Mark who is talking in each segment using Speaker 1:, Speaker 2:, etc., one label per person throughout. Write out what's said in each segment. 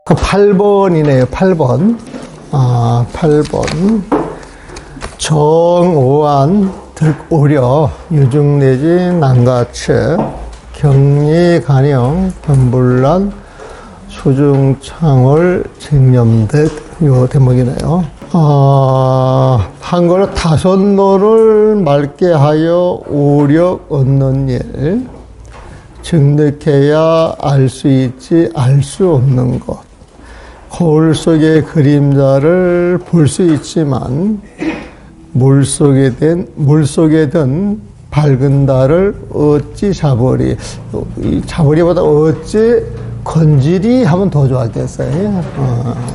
Speaker 1: 그 8번이네요. 8번. 8번. 정오한 득오려 유중 내지 난가측 격리 간영 변불란 수중창월 쟁념듯 요 대목이네요. 한글로 다섯노를 맑게 하여 오력 얻는 일 증득해야 알 수 있지 알 수 없는 것. 거울 속의 그림자를 볼 수 있지만 물속에 든 밝은 달을 어찌 자버리, 이 자버리보다 어찌 건지리 하면 더 좋았겠어요.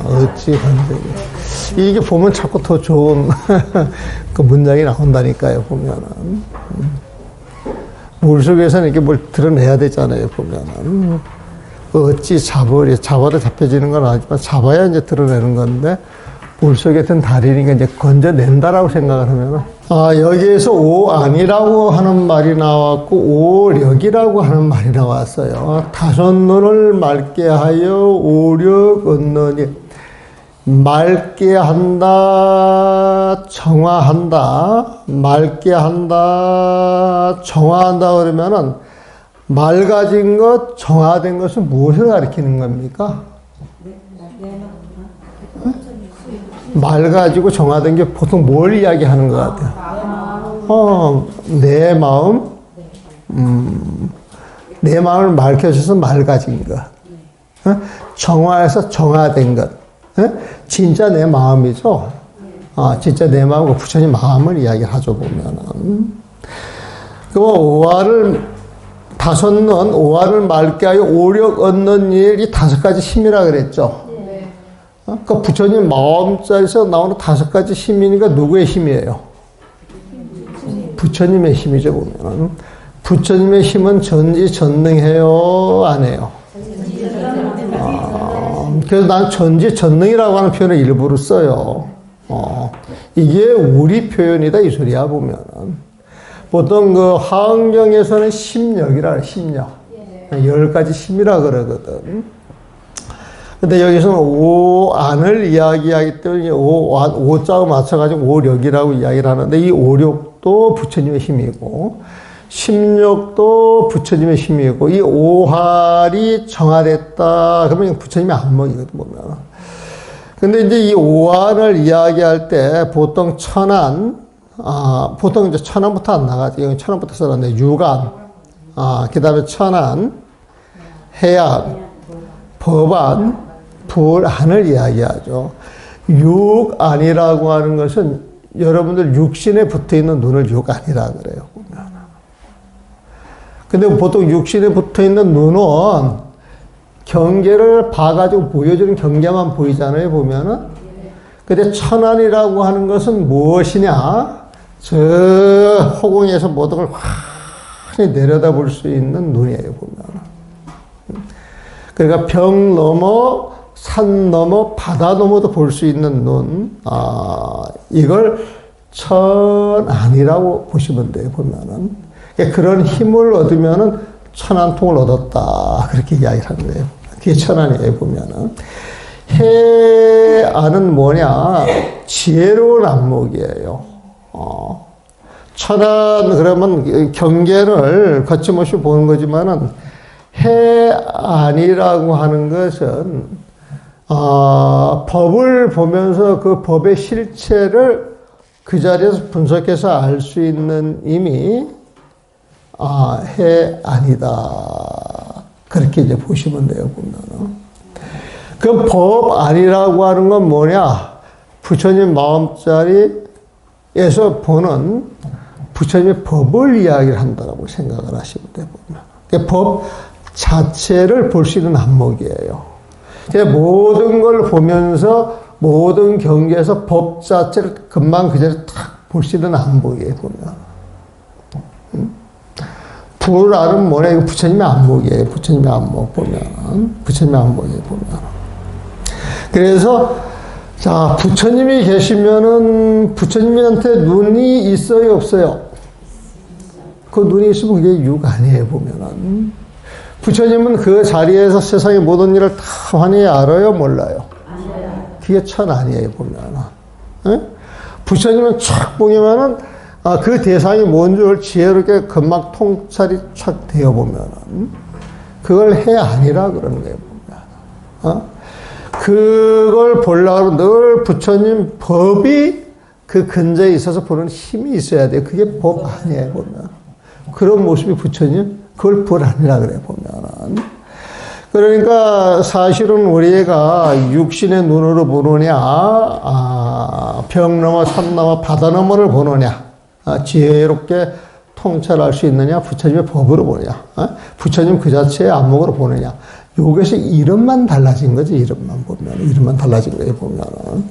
Speaker 1: 어찌 건지리. 이게 보면 자꾸 더 좋은 그 문장이 나온다니까요, 보면은. 물속에서는 이렇게 뭘 드러내야 되잖아요, 보면은. 어찌 잡아도 잡혀지는 건 아니지만 잡아야 이제 드러내는 건데, 물속에 든 달이니까 이제 건져낸다라고 생각을 하면은. 여기에서 오안이라고 하는 말이 나왔고, 오력이라고 하는 말이 나왔어요. 다섯눈을 맑게 하여 오력 얻느니, 맑게 한다, 정화한다, 맑게 한다, 정화한다 그러면은, 맑아진 것, 정화된 것은 무엇을 가리키는 겁니까? 맑아지고 정화된 게 보통 뭘 이야기하는 것 같아요? 내 마음, 내 마음을 맑혀줘서 맑아진 것. 정화해서 정화된 것. 진짜 내 마음이죠? 진짜 내 마음과 부처님 마음을 이야기하죠, 보면은. 그 다섯눈, 오화를 맑게 하여 오력 얻는 일이 5가지 힘이라 그랬죠? 그 부처님 마음자리에서 나오는 5가지 힘이니까 누구의 힘이에요? 부처님의 힘이죠, 보면은. 부처님의 힘은 전지전능해요, 안 해요? 그래서 난 전지전능이라고 하는 표현을 일부러 써요. 이게 우리 표현이다, 이 소리야, 보면은. 보통 그 하흥경에서는 심력이라 그래, 심력. 10가지 심이라 그러거든. 근데 여기서는 오안을 이야기하기 때문에 오자고 맞춰가지고 오력이라고 이야기를 하는데 이 오력도 부처님의 힘이고 심력도 부처님의 힘이고 이 오할이 정화됐다 그러면 부처님의 안목이거든 보면. 근데 이제 이 오안을 이야기할 때 보통 천안 보통 이제 천안부터 안 나가지. 여기 천안부터 써놨네. 유관, 그 다음에 천안, 해안, 법안, 불안을 이야기하죠. 육안이라고 하는 것은 여러분들 육신에 붙어 있는 눈을 육안이라 그래요. 근데 보통 육신에 붙어 있는 눈은 경계를 봐가지고 보여주는 경계만 보이잖아요, 보면은. 근데 천안이라고 하는 것은 무엇이냐? 저 허공에서 모든 걸 환히 내려다볼 수 있는 눈이에요, 보면. 그러니까 벽 넘어, 산 넘어, 바다 넘어도 볼 수 있는 눈. 이걸 천안이라고 보시면 돼요, 보면은. 그런 힘을 얻으면은 천안통을 얻었다. 그렇게 이야기를 하는 거예요. 그게 천안이에요, 보면은. 해안은 뭐냐? 지혜로운 안목이에요. 천안, 그러면 경계를 거침없이 보는 거지만은, 해안이라고 하는 것은, 법을 보면서 그 법의 실체를 그 자리에서 분석해서 알 수 있는 힘이, 해안이다. 그렇게 이제 보시면 돼요, 보면은. 그 법안이라고 하는 건 뭐냐? 부처님 마음자리에서 보는 부처님의 법을 이야기를 한다고 생각을 하시면 돼요, 보면. 그 법 자체를 볼 수 있는 안목이에요. 모든 걸 보면서 모든 경계에서 법 자체를 금방 그 자리에 탁 볼 수 있는 안목이에요, 보면. 불안은 뭐냐? 이거 부처님의 안목이에요. 부처님의 안목 보면. 부처님의 안목이에요, 보면. 그래서, 자, 부처님이 계시면은 부처님한테 눈이 있어요, 없어요? 그 눈이 있으면 그게 육 아니에요, 보면은. 부처님은 그 자리에서 세상의 모든 일을 다 환히 알아요, 몰라요? 그게 천 아니에요, 보면은. 예? 부처님은 촥 보면은, 그 대상이 뭔지 를 지혜롭게 금막 통찰이 촥 되어 보면은, 그걸 해 아니라 그러는 거예요, 보면. 그걸 보려고 늘 부처님 법이 그 근저에 있어서 보는 힘이 있어야 돼요. 그게 법 아니에요, 보면. 그런 모습이 부처님, 그걸 법 아니라 그래, 보면은. 그러니까 사실은 우리가 육신의 눈으로 보느냐, 벽 넘어, 산 넘어, 바다 너머를 보느냐, 지혜롭게 통찰할 수 있느냐, 부처님의 법으로 보느냐, 부처님 그 자체의 안목으로 보느냐. 요것이 이름만 달라진 거지, 이름만 보면. 이름만 달라진 거예요, 보면은.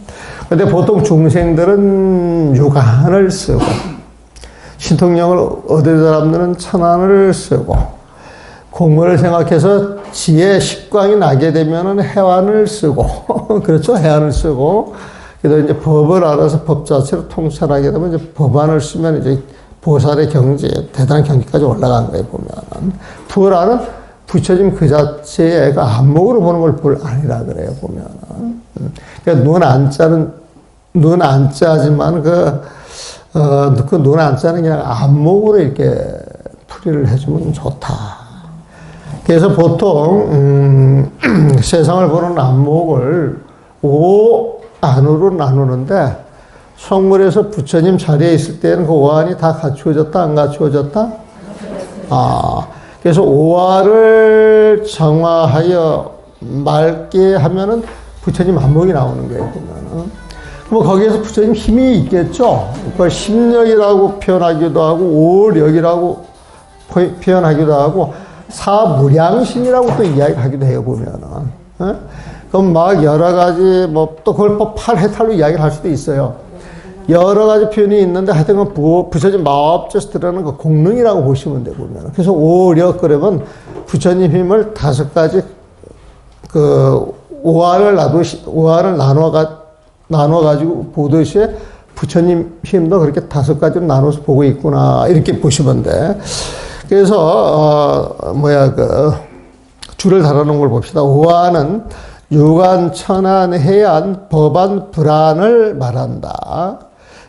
Speaker 1: 근데 보통 중생들은 육안을 쓰고, 신통력을 얻을 사람들은 천안을 쓰고, 공부를 생각해서 지혜, 식광이 나게 되면은 해안을 쓰고, 그렇죠? 해안을 쓰고, 그래서 이제 법을 알아서 법 자체로 통찰하게 되면 이제 법안을 쓰면 이제 보살의 경지, 대단한 경지까지 올라간 거예요, 보면은. 불안은 부처님 그 자체의 안목으로 보는 걸 불 아니라 그래요, 보면은. 그러니까 눈 안짜지만 그 눈 안짜는 그냥 안목으로 이렇게 풀이를 해주면 좋다. 그래서 보통, 세상을 보는 안목을 오 안으로 나누는데, 성물에서 부처님 자리에 있을 때는 그 오안이 다 갖추어졌다, 안 갖추어졌다? 그래서 오안을 정화하여 맑게 하면은 부처님 안목이 나오는 거예요, 보면은. 뭐 거기에서 부처님 힘이 있겠죠? 그걸 심력이라고 표현하기도 하고, 오력이라고 표현하기도 하고, 사무량심이라고 또 이야기하기도 해요, 보면은. 그럼 막 여러 가지, 또 그걸 8해탈로 이야기를 할 수도 있어요. 여러 가지 표현이 있는데 하여튼 부처님 마법제에서 드러나는 그 공능이라고 보시면 돼요, 보면. 그래서 오력 그러면 부처님 힘을 5가지 오화를 나눠가지고 보듯이 부처님 힘도 그렇게 5가지로 나눠서 보고 있구나, 이렇게 보시면 돼. 그래서, 줄을 달아놓은 걸 봅시다. 오화는 유관, 천안, 해안, 법안, 불안을 말한다.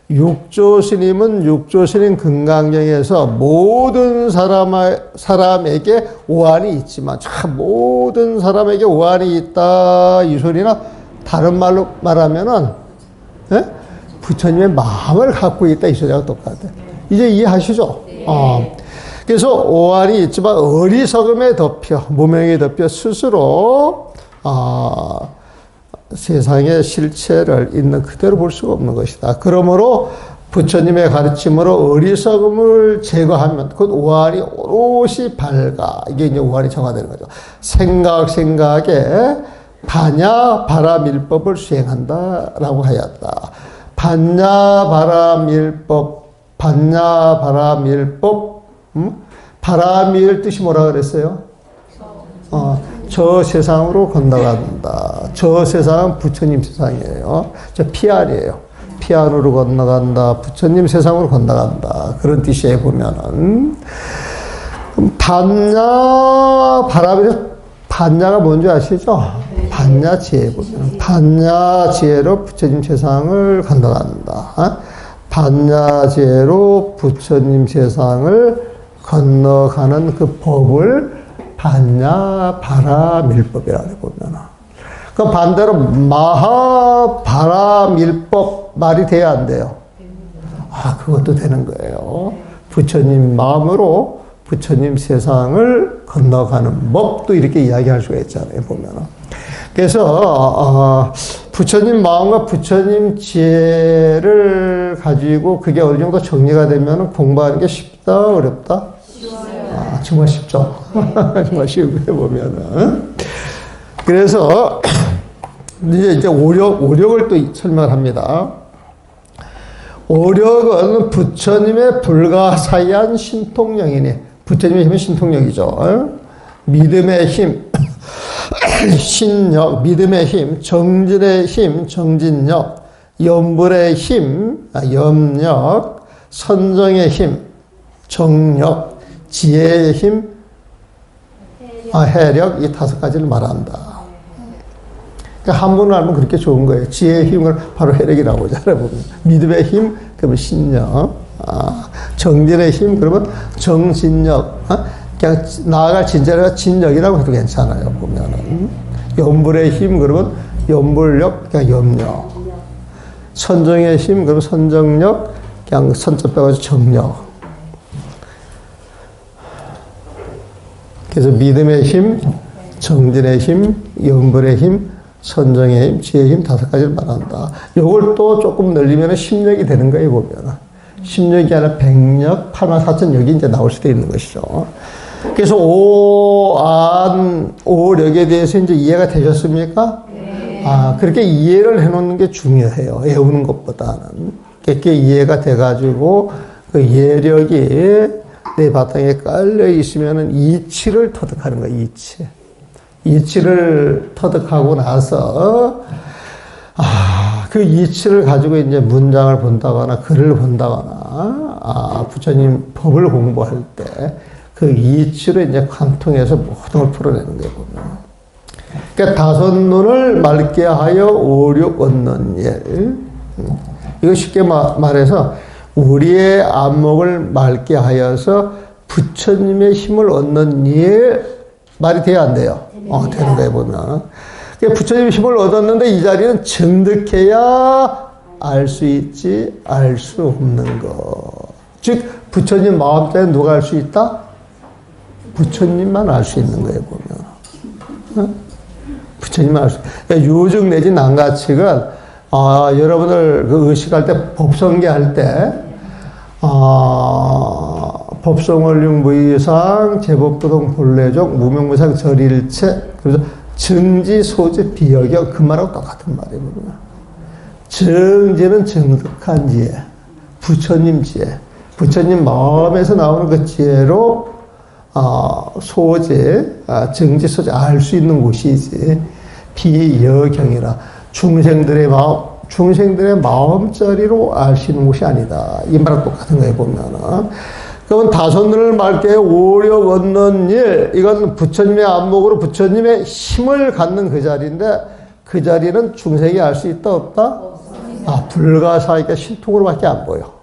Speaker 1: 육조스님은 육조스님 금강경에서 모든 사람에게 오한이 있지만, 참, 모든 사람에게 오한이 있다, 이 소리나, 다른 말로 말하면은, 부처님의 마음을 갖고 있다, 이 소리하고 똑같아. 이제 이해하시죠? 그래서 오한이 있지만, 어리석음에 덮여, 무명에 덮여 스스로, 세상의 실체를 있는 그대로 볼 수가 없는 것이다. 그러므로 부처님의 가르침으로 어리석음을 제거하면 그건 오한이 오롯이 밝아. 이게 이제 오한이 정화되는 거죠. 생각에 반야 바라밀법을 수행한다라고 하였다. 반야 바라밀법, 바라밀 뜻이 뭐라 그랬어요? 저 세상으로 건너간다. 저 세상은 부처님 세상이에요. 저 피안이에요. 피안으로 건너간다. 부처님 세상으로 건너간다. 그런 뜻이에요, 보면은. 반야, 반야가 뭔지 아시죠? 반야 지혜 보면. 반야 지혜로 부처님 세상을 건너간다. 반야 지혜로 부처님 세상을 건너가는 그 법을 반야 바라밀법이라고 보면. 그 반대로 마하바라밀법 말이 돼야 안 돼요? 그것도 되는 거예요. 부처님 마음으로 부처님 세상을 건너가는 법도 이렇게 이야기할 수가 있잖아요, 보면은. 그래서, 부처님 마음과 부처님 지혜를 가지고 그게 어느 정도 정리가 되면 공부하는 게 쉽다, 어렵다? 정말 쉽죠. 정말 쉬우게 보면은. 그래서, 이제 오력을 또 설명을 합니다. 오력은 부처님의 불가사의한 신통력이니, 부처님의 힘은 신통력이죠. 믿음의 힘, 신력, 믿음의 힘, 정진의 힘, 정진력, 염불의 힘, 염력, 선정의 힘, 정력, 지혜의 힘, 해력, 이 5가지를 말한다. 그러니까 한 번을 알면 그렇게 좋은 거예요. 지혜의 힘을 바로 해력이라고 하잖아요. 보면. 믿음의 힘, 그러면 신력. 정진의 힘, 그러면 정진력. 그냥 나아갈 진짜가 진력이라고 해도 괜찮아요. 보면은. 염불의 힘, 그러면 염불력, 그냥 염력. 선정의 힘, 그러면 선정력, 그냥 선자 빼가지고 정력. 그래서 믿음의 힘, 정진의 힘, 염불의 힘, 선정의 힘, 지혜의 힘 5가지를 말한다. 요걸 또 조금 늘리면 심력이 되는 거예요, 보면. 심력이 아니라 백력, 84,000력이 이제 나올 수도 있는 것이죠. 그래서 오력에 대해서 이제 이해가 되셨습니까? 네. 그렇게 이해를 해놓는 게 중요해요. 외우는 것보다는. 그렇게 이해가 돼가지고 그 예력이 내 바탕에 깔려 있으면은 이치를 터득하는 거예요, 이치. 이치를 터득하고 나서, 그 이치를 가지고 이제 문장을 본다거나 글을 본다거나, 부처님 법을 공부할 때 그 이치로 이제 관통해서 모든 걸 풀어내는 거예요, 보면. 그러니까 5눈을 맑게 하여 오륙 얻는 일. 이거 쉽게 말해서 우리의 안목을 맑게 하여서 부처님의 힘을 얻는 일 말이 돼야 안 돼요? 되는 거예요, 보면. 그러니까 부처님의 힘을 얻었는데 이 자리는 증득해야 알 수 있지, 알 수 없는 거. 즉, 부처님 마음자에 누가 알 수 있다? 부처님만 알 수 있는 거예요, 보면. 부처님만 알 수. 그러니까 유증 내지 난가측은, 여러분들 그 의식할 때, 법성계할 때, 법성원륜 무의상, 제법도동 본래종, 무명무상 절일체, 그래서 증지, 소지, 비여격, 그 말하고 똑같은 말이에요. 증지는 증득한 지혜, 부처님 지혜, 부처님 마음에서 나오는 그 지혜로 소지, 증지, 소지 알 수 있는 곳이지. 비여경이라 중생들의 마음자리로 알 수 있는 곳이 아니다. 이 말하고 똑같은 거예요, 보면은. 그러면 5눈을 맑게 오력 얻는 일, 이건 부처님의 안목으로 부처님의 힘을 갖는 그 자리인데, 그 자리는 중생이 알 수 있다, 없다? 불가사의가 신통으로밖에 안 보여.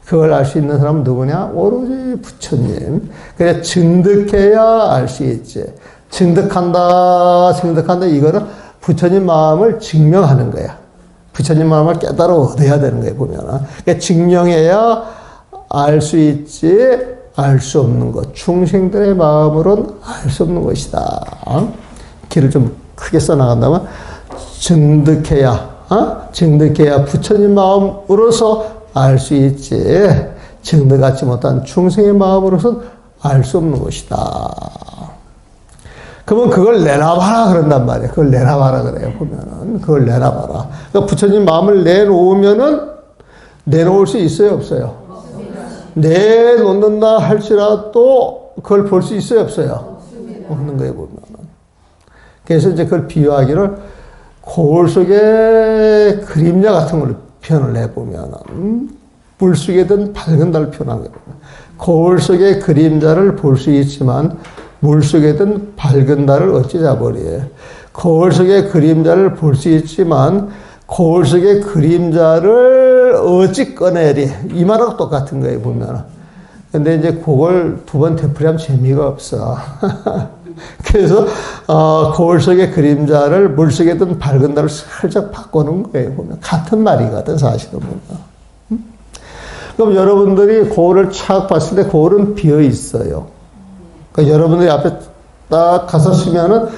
Speaker 1: 그걸 알 수 있는 사람은 누구냐? 오로지 부처님. 그래, 증득해야 알 수 있지. 증득한다. 이거는 부처님 마음을 증명하는 거야. 부처님 마음을 깨달아 얻어야 되는 거예요, 보면은. 그러니까 증명해야 알 수 있지, 알 수 없는 것. 중생들의 마음으로는 알 수 없는 것이다. 길을 좀 크게 써나간다면, 증득해야 부처님 마음으로서 알 수 있지, 증득하지 못한 중생의 마음으로서는 알 수 없는 것이다. 그러면 그걸 내놔봐라 그런단 말이에요. 그걸 내놔봐라 그래요, 보면은. 그걸 내놔봐라. 그러니까 부처님 마음을 내놓으면은 내놓을 수 있어요, 없어요? 내놓는다 할지라도 그걸 볼 수 있어요, 없어요? 없는 거예요, 보면은. 그래서 이제 그걸 비유하기를 거울 속에 그림자 같은 걸로 표현을 해보면은, 물 속에 든 밝은 달을 표현하는 거예요. 거울 속의 그림자를 볼 수 있지만, 물 속에 든 밝은 달을 어찌 잡으리에. 거울 속의 그림자를 볼 수 있지만, 거울 속의 그림자를 어찌 꺼내리. 이 말하고 똑같은 거예요, 보면은. 근데 이제 그걸 2번 되풀이하면 재미가 없어. 그래서, 거울 속의 그림자를 물 속에 든 밝은 달을 살짝 바꾸는 거예요, 보면. 같은 말이거든, 사실은 보면. 그럼 여러분들이 거울을 착 봤을 때 거울은 비어 있어요. 그러니까 여러분들이 앞에 딱 가서 쓰면은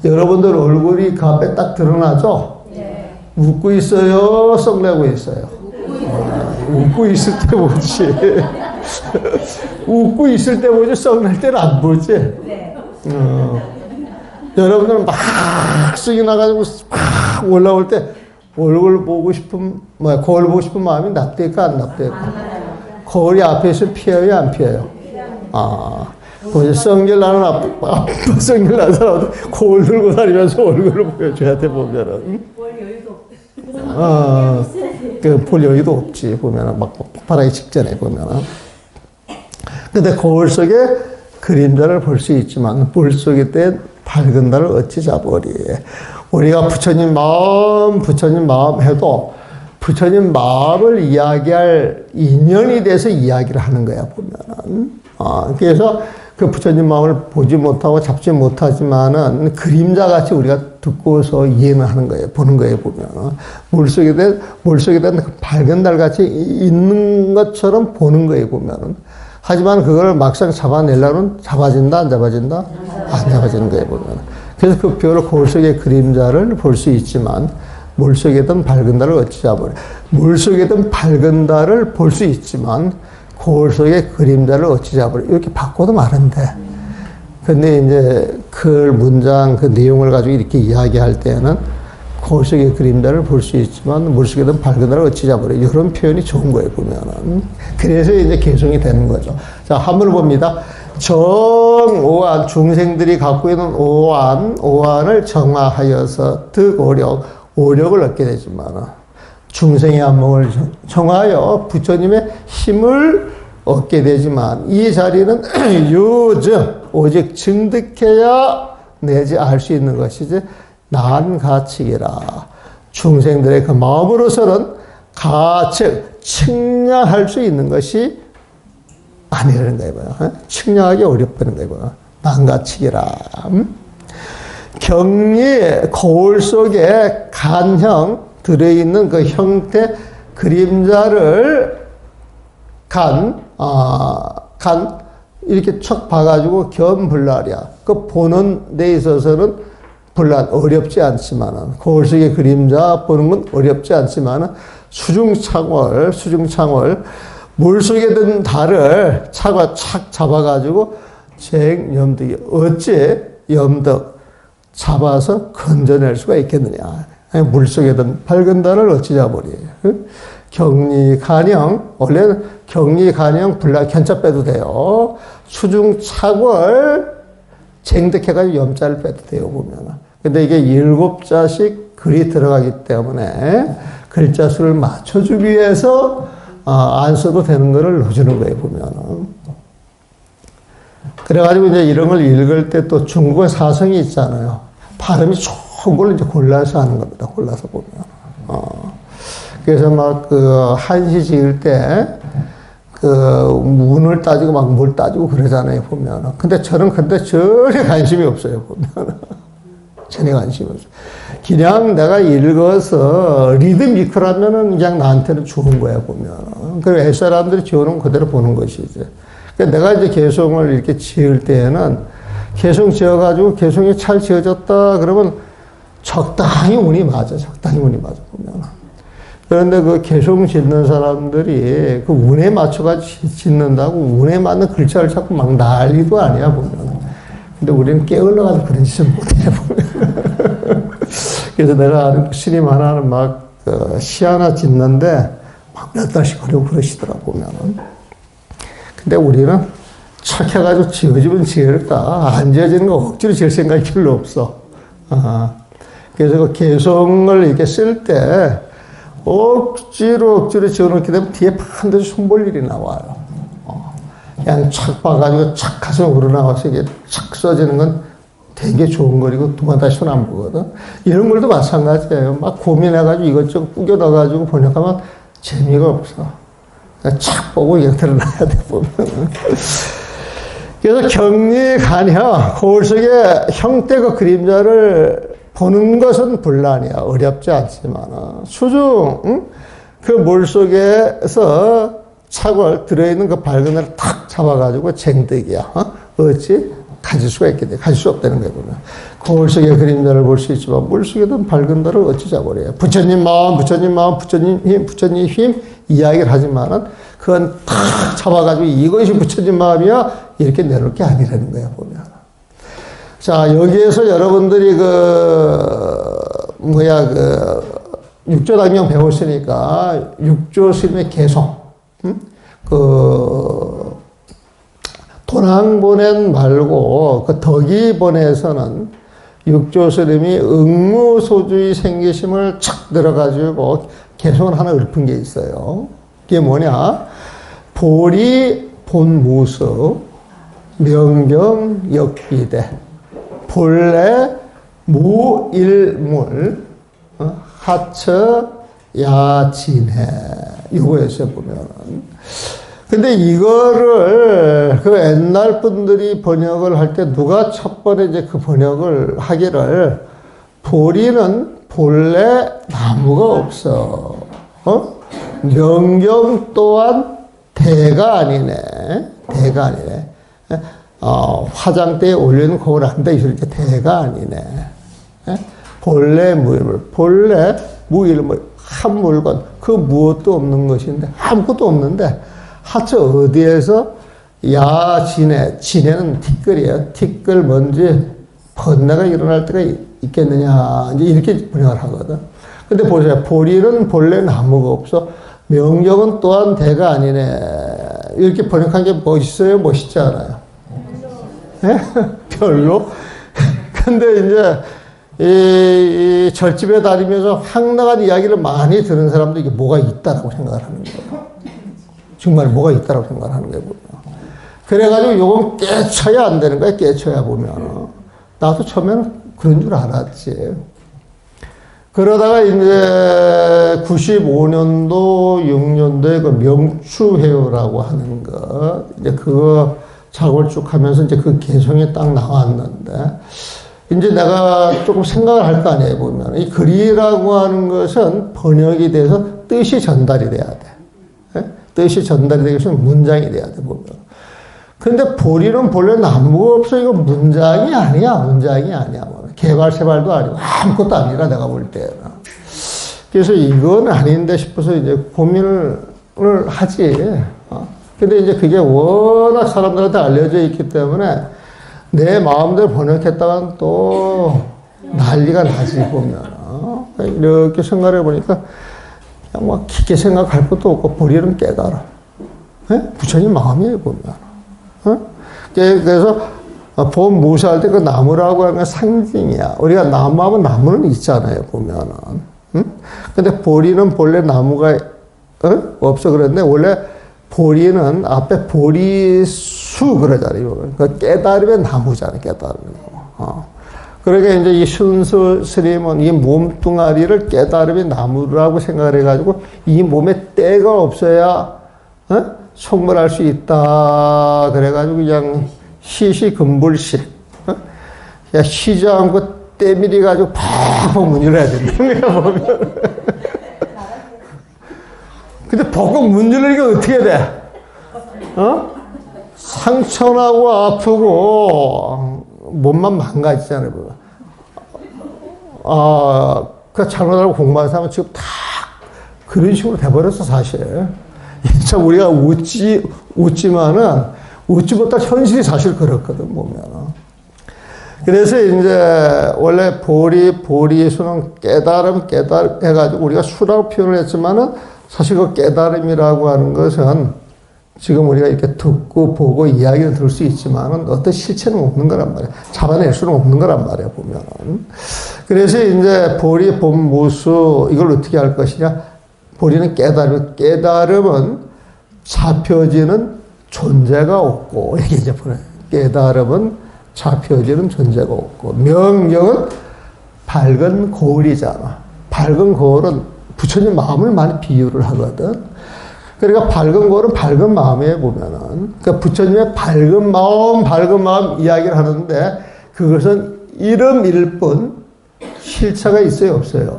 Speaker 1: 여러분들 얼굴이 그 앞에 딱 드러나죠? 네. 웃고 있어요? 썩내고 있어요? 웃고 있을 때 보지. 웃고 있을 때 보지, 썩낼 때는 안 보지? 네. 여러분들은 막 쑥이 나가지고 막 올라올 때 얼굴 보고 싶은, 거울 보고 싶은 마음이 납득할까, 안 납득할까? 거울이 앞에 있으면 피해요, 안 피해요? 성질 나는 아빠 성질 나는 사람은 거울 들고 다니면서 얼굴을 보여줘야 돼, 보면은. 볼 여유도 없지. 볼 여유도 없지, 보면은. 막 폭발하기 직전에, 보면은. 근데 거울 속에 그림자를 볼 수 있지만 물속에 된 밝은 달을 어찌 잡으리. 우리가 부처님 마음 해도 부처님 마음을 이야기할 인연이 돼서 이야기를 하는 거야, 보면은. 그래서 그 부처님 마음을 보지 못하고 잡지 못하지만은 그림자 같이 우리가 듣고서 이해는 하는 거예요. 보는 거예요, 보면. 물속에 된 그 밝은 달 같이 있는 것처럼 보는 거예요, 보면은. 하지만 그걸 막상 잡아내려면 잡아진다, 안 잡아진다? 안 잡아지는 거예요, 보면. 그래서 그 별을 거울 속의 그림자를 볼 수 있지만 물속에 든 밝은 달을 어찌 잡으리. 물속에 든 밝은 달을 볼 수 있지만 거울 속의 그림자를 어찌 잡으리. 이렇게 바꿔도 많은데. 근데 이제 그 문장, 그 내용을 가지고 이렇게 이야기할 때는 거울 속의 그림자를 볼 수 있지만 물속에 든 밝은 달을 어찌 잡으리. 이런 표현이 좋은 거예요, 보면은. 그래서 이제 개성이 되는 거죠. 자, 한번 봅니다. 정오한, 중생들이 갖고 있는 오한을 정화하여서 오력을 얻게 되지만, 중생의 안목을 정하여 부처님의 힘을 얻게 되지만, 이 자리는 오직 증득해야 내지 알 수 있는 것이지, 난가측이라. 중생들의 그 마음으로서는 가측, 측량할 수 있는 것이 아니라는 거예요. 측량하기 어렵다는 거예요. 난가측이라. 경리 거울 속에 간형 들어있는 그 형태 그림자를 이렇게 척 봐가지고 겸불랄이야. 그 보는 데 있어서는 불란 어렵지 않지만은 거울 속의 그림자 보는 건 어렵지 않지만은 수중창월 물속에 든 달을 착 잡아가지고 쟁염득이 어째 염득 잡아서 건져낼 수가 있겠느냐. 물속에 든 밝은 달을 어찌 잡으리. 경리간형, 원래는 경리간형 불락 견자 빼도 돼요. 수중착월 쟁득해가지고 염자를 빼도 돼요, 보면은. 근데 이게 7자씩 글이 들어가기 때문에 글자 수를 맞춰주기 위해서 안 써도 되는 거를 넣어주는 거예요, 보면은. 그래가지고 이제 이런 걸 읽을 때 또 중국의 사성이 있잖아요. 발음이 좋은 걸 이제 골라서 하는 겁니다, 골라서 보면. 그래서 막 한시 지을 때 운을 따지고 막 뭘 따지고 그러잖아요, 보면은. 근데 저는 전혀 관심이 없어요, 보면은. 전혀 관심이 없어요. 그냥 내가 읽어서 리드미컬하면은 그냥 나한테는 좋은 거야, 보면은. 그리고 애 사람들이 지어놓은 그대로 보는 것이지. 그러니까 내가 이제 개송을 이렇게 지을 때에는 개송 지어가지고 개송이 잘 지어졌다 그러면 적당히 운이 맞아, 보면은. 그런데 그 개송 짓는 사람들이 그 운에 맞춰가지고 짓는다고 운에 맞는 글자를 자꾸 막 난리도 아니야, 보면. 근데 우리는 게을러가지고 그런 짓을 못해, 보면. 그래서 내가 아는 스님 하나는 시 하나 짓는데 막 몇 달씩 하려고 그러시더라, 보면은. 근데 우리는 착해가지고 지어지면 지을까? 안 지어지는 거 억지로 지을 생각이 별로 없어. 그래서 그 개송을 이렇게 쓸 때 억지로 지어놓게 되면 뒤에 반드시 손볼 일이 나와요. 그냥 착 봐가지고 착 가서 우러나와서 이게 착 써지는 건 되게 좋은 거리고 두 번 다시 손 안 보거든. 이런 걸도 마찬가지예요. 막 고민해가지고 이것저것 꾸겨 넣어가지고 번역하면 재미가 없어. 그냥 착 보고 그냥 들어놔야 돼, 보면. 그래서 경리간형, 거울 속에 형태가 그림자를 보는 것은 불란이야. 어렵지 않지만. 수중, 그 물 속에서 착월 들어있는 그 밝은 애를 탁 잡아가지고 쟁득이야. 어찌? 가질 수가 있겠네. 가질 수 없다는 거야, 보면. 거울 속의 그림자를 볼 수 있지만 물 속에 든 밝은 달을 어찌 잡으래요. 부처님 마음, 부처님 힘 이야기를 하지만은 그건 탁 잡아가지고 이것이 부처님 마음이야. 이렇게 내놓을 게 아니라는 거야, 보면. 자, 여기에서 여러분들이 육조당경 배웠으니까, 육조 스님의 개송, 도낭본엔 말고, 덕이본에서는 육조 스님이 응무소주의 생기심을 착 들어가지고 개송을 하나 읊은 게 있어요. 그게 뭐냐? 보리 본무서, 명경역비대. 본래 무일물, 하처 야진해. 이거였어요, 보면은. 근데 이거를 그 옛날 분들이 번역을 할 때 누가 첫 번에 이제 그 번역을 하기를 보리는 본래 나무가 없어. 명경 또한 대가 아니네. 대가 아니네. 화장대에 올리는 거울 안 돼. 이렇게 대가 아니네. 본래 무일물. 본래 무일물. 한 물건. 그 무엇도 없는 것인데, 아무것도 없는데, 하처 어디에서 야진해. 진해는 티끌이에요. 티끌 먼지 번뇌가 일어날 때가 있겠느냐. 이제 이렇게 번역을 하거든. 근데 보세요. 보리는 본래 나무가 없어. 명경은 또한 대가 아니네. 이렇게 번역한 게 멋있어요? 멋있지 않아요? 네? 별로? 근데 이제, 이 절집에 다니면서 황당한 이야기를 많이 들은 사람도 이게 뭐가 있다라고 생각을 하는 거예요. 정말 뭐가 있다라고 생각을 하는 거예요. 그래가지고 요건 깨쳐야 안 되는 거야. 깨쳐야 보면. 나도 처음에는 그런 줄 알았지. 그러다가 이제 95년도, 6년도에 그 명추회유라고 하는 거, 이제 그거 작업을 쭉 하면서 이제 그 개성이 딱 나왔는데, 이제 내가 조금 생각을 할 거 아니에요, 보면. 이 글이라고 하는 것은 번역이 돼서 뜻이 전달이 돼야 돼. 뜻이 전달이 되기 위해서는 문장이 돼야 돼, 보면. 근데 보리는 본래 나무가 없어. 이거 문장이 아니야. 문장이 아니야. 개발세발도 아니고 아무것도 아니라 내가 볼 때는. 그래서 이건 아닌데 싶어서 이제 고민을 하지. 근데 이제 그게 워낙 사람들한테 알려져 있기 때문에 내 마음대로 번역했다간 또 난리가 나지, 보면. 이렇게 생각해 보니까 그냥 막 깊게 생각할 것도 없고 보리는 깨달아. 부처님 마음이에요, 보면. 그래서 봄 무사할 때 그 나무라고 하는 건 상징이야. 우리가 나무하면 나무는 있잖아요, 보면은. 근데 보리는 본래 나무가 없어 그랬는데 원래 보리는 앞에 보리수 그러잖아요. 그 깨달음의 나무잖아요, 깨달음의 나무. 그러니까 이제 이 순수 스님은 이 몸뚱아리를 깨달음의 나무라고 생각을 해가지고 이 몸에 때가 없어야 성불할 수 있다. 그래가지고 그냥 시시금불식. 그냥 쉬지 않고 때밀이 가지고 팍팍 문질러야 된다는 거야, 보면. 근데 벅벅 문질러니까 어떻게 돼? 상처나고 아프고 몸만 망가지잖아요. 그 잘못하고 공부하는 사람은 지금 다 그런 식으로 돼버렸어, 사실. 참 우리가 웃지만은 웃지 못할 현실이 사실 그렇거든, 보면. 그래서 이제 원래 보리수는 깨달음 해가지고 우리가 수라고 표현을 했지만은 사실 그 깨달음이라고 하는 것은 지금 우리가 이렇게 듣고 보고 이야기를 들을 수 있지만은 어떤 실체는 없는 거란 말이야. 잡아낼 수는 없는 거란 말이야, 보면은. 그래서 이제 보리, 봄무수 이걸 어떻게 할 것이냐? 보리는 깨달음은 잡혀지는 존재가 없고, 이게 이제 깨달음은 잡혀지는 존재가 없고, 명경은 밝은 거울이잖아. 밝은 거울은 부처님 마음을 많이 비유를 하거든. 그러니까 밝은 거울은 밝은 마음에 보면은, 그러니까 부처님의 밝은 마음 이야기를 하는데, 그것은 이름일 뿐, 실체가 있어요, 없어요?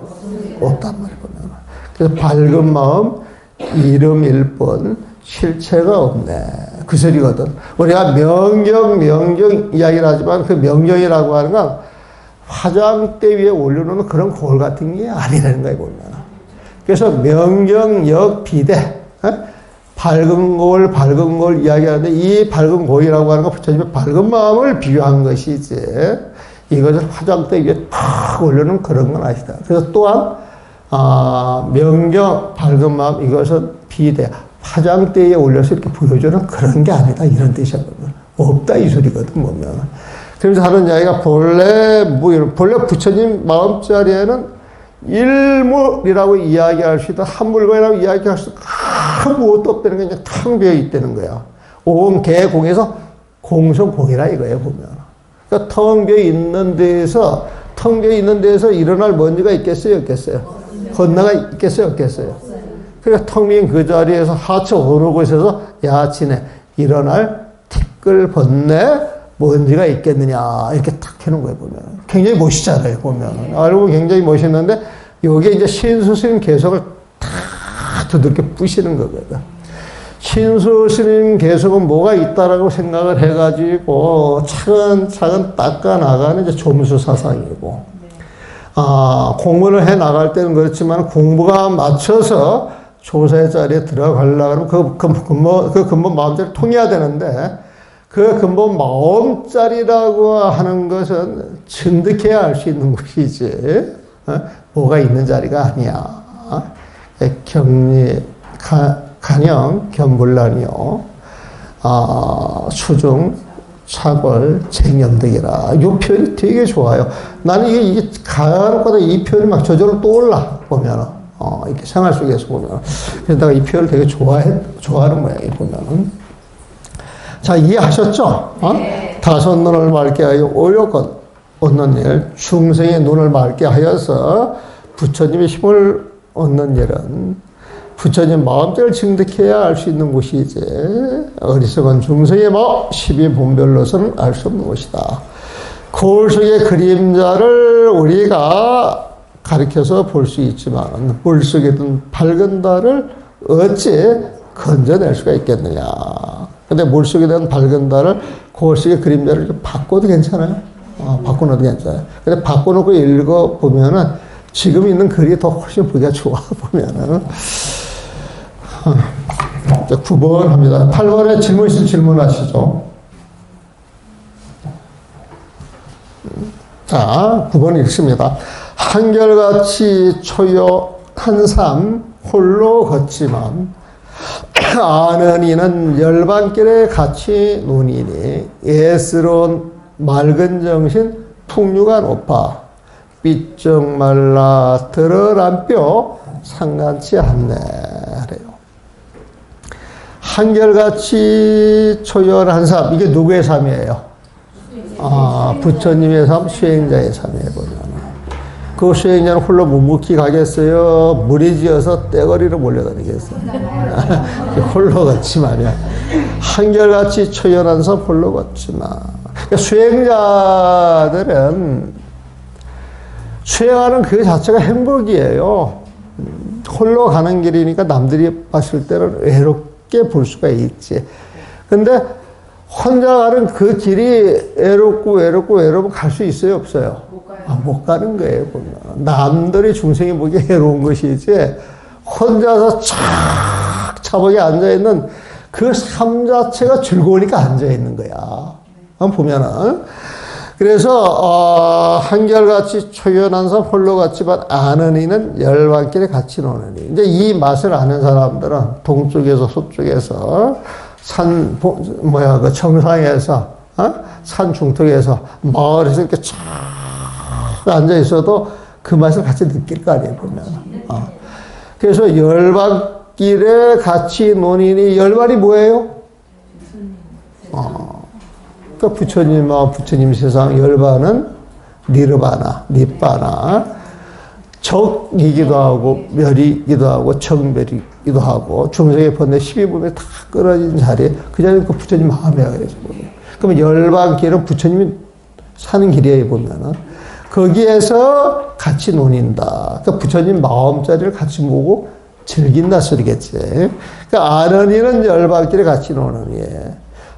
Speaker 1: 없단 말이에요, 보면. 그래서 밝은 마음, 이름일 뿐, 실체가 없네. 그 소리거든. 우리가 명경 이야기를 하지만 그 명경이라고 하는 건 화장대 위에 올려놓는 그런 거울 같은 게 아니라는 거예요, 보면. 그래서 명경역 비대. 밝은 거울 이야기하는데 이 밝은 거울이라고 하는 건 부처님의 밝은 마음을 비유한 것이지 이것을 화장대 위에 탁 올려놓은 그런 건 아니다. 그래서 또한 명경 밝은 마음 이것은 비대. 화장대에 올려서 이렇게 보여주는 그런 게 아니다. 이런 뜻이거든. 없다. 이 소리거든, 보면. 그래서 하는 이야기가 본래 부처님 마음자리에는 일물이라고 이야기할 수 있다. 한 물건이라고 이야기할 수 있다. 아무것도 없다는 게 그냥 텅 비어 있다는 거야. 온 개공에서 공성공이라 이거예요, 보면. 그러니까 텅 비어 있는 데에서 일어날 먼지가 있겠어요, 없겠어요? 건너가 있겠어요, 없겠어요? 그러니까 텅 빈 그 자리에서 하쳐 오르고 있어서 야, 지네, 일어날 티끌 번뇌 먼지가 있겠느냐, 이렇게 탁 해놓은 거예요, 보면. 굉장히 멋있잖아요, 보면. 알고 굉장히 멋있는데, 요게 이제 신수 스님 개성을 다 두들겨 부시는 거거든. 신수 스님 개성은 뭐가 있다라고 생각을 해가지고 차근차근 닦아 나가는 이제 조무수 사상이고, 공부를 해 나갈 때는 그렇지만 공부가 맞춰서 조사의 자리에 들어가려고 하면 그 근본 마음자리 통해야 되는데, 그 근본 마음자리라고 하는 것은 증득해야 알 수 있는 것이지, 뭐가 있는 자리가 아니야. 격리, 간영, 견불란이요. 수중, 차골, 쟁염득이라. 이 표현이 되게 좋아요. 나는 이게 가야로보다 이 표현이 막 저절로 떠올라, 보면은. 이렇게 생활 속에서 보면. 그래서 내가 이 표현을 되게 좋아하는 모양이에요, 보면은. 자, 이해하셨죠? 네. 다섯 눈을 맑게 하여 오욕 얻는 일, 중생의 눈을 맑게 하여서 부처님의 힘을 얻는 일은 부처님 마음자를 증득해야 알 수 있는 것이지, 어리석은 중생의 마음 12분별로서는 알 수 없는 것이다. 거울 속의 그림자를 우리가 가리켜서 볼 수 있지만 물 속에 든 밝은 달을 어찌 건져낼 수가 있겠느냐. 근데 물 속에 든 밝은 달을 거울 속의 그림자를 좀 바꿔도 괜찮아요. 바꿔놓어도 괜찮아요. 근데 바꿔놓고 읽어보면은 지금 있는 글이 더 훨씬 보기가 좋아, 보면은. 9번 합니다. 8번에 질문 있으면 질문하시죠. 자, 9번 읽습니다. 한결같이 초요한 삶 홀로 걷지만 아는 이는 열반길에 같이 노니니 예스러운 맑은 정신 풍류가 높아 삐쩍 말라 드러난 뼈 상간치 않네. 그래요. 한결같이 초연한 삶, 이게 누구의 삶이에요? 부처님의 삶, 수행자의 삶이에요. 그 수행자는 홀로 묵묵히 가겠어요? 무리지어서 떼거리로 몰려다니겠어요? 홀로 걷지 말이야. 한결같이 초연한 삶 홀로 걷지 마. 그러니까 수행자들은 수행하는 그 자체가 행복이에요. 홀로 가는 길이니까 남들이 봤을 때는 외롭게 볼 수가 있지. 근데 혼자 가는 그 길이 외롭고 갈 수 있어요, 없어요? 못 가는 거예요, 보면. 남들이 중생이 보기에 외로운 것이지, 혼자서 차박에 앉아있는 그 삶 자체가 즐거우니까 앉아있는 거야. 보면은. 그래서, 한결같이 초연한 삶 홀로 갔지만 아는 이는 열반길에 같이 노느니. 이제 이 맛을 아는 사람들은 동쪽에서 서쪽에서 그 정상에서, 산 중턱에서, 마을에서 이렇게 쫙 앉아 있어도 그 맛을 같이 느낄 거 아니에요, 보면. 그래서 열반길에 같이 노니니, 열반이 뭐예요? 그러니까 부처님 세상 열반은 니르바나, 니빠나, 적이기도 하고, 멸이기도 하고, 정멸이기도 하고, 중생의 번뇌 12분에 다 끊어진 자리에, 그 자리는 그 부처님 마음이야, 그래서. 그러면 열반길은 부처님이 사는 길이에요, 보면은. 거기에서 같이 논인다. 그러니까 부처님 마음자리를 같이 보고 즐긴다 소리겠지. 그러니까 아는 이는 열반길에 같이 노느니.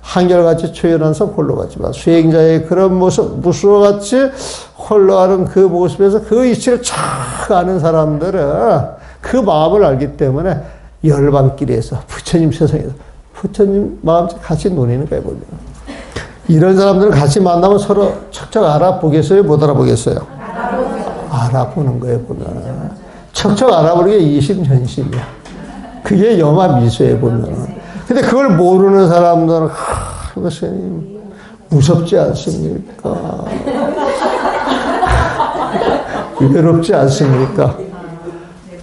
Speaker 1: 한결같이 초연한 삶 홀로 갔지만 수행자의 그런 모습, 무수같이 홀로 가는 그 모습에서 그 이치를 쫙 아는 사람들은 그 마음을 알기 때문에 열반길에서 부처님 세상에서 부처님 마음처럼 같이 논의는 거예요, 보면. 이런 사람들은 같이 만나면 서로 척척 알아보겠어요? 못 알아보겠어요? 알아보는 거예요, 보면. 척척 알아보는 게 이심전심이야. 그게 여마미소에 보면. 근데 그걸 모르는 사람들은, 선생님, 무섭지 않습니까? 외롭지 않습니까?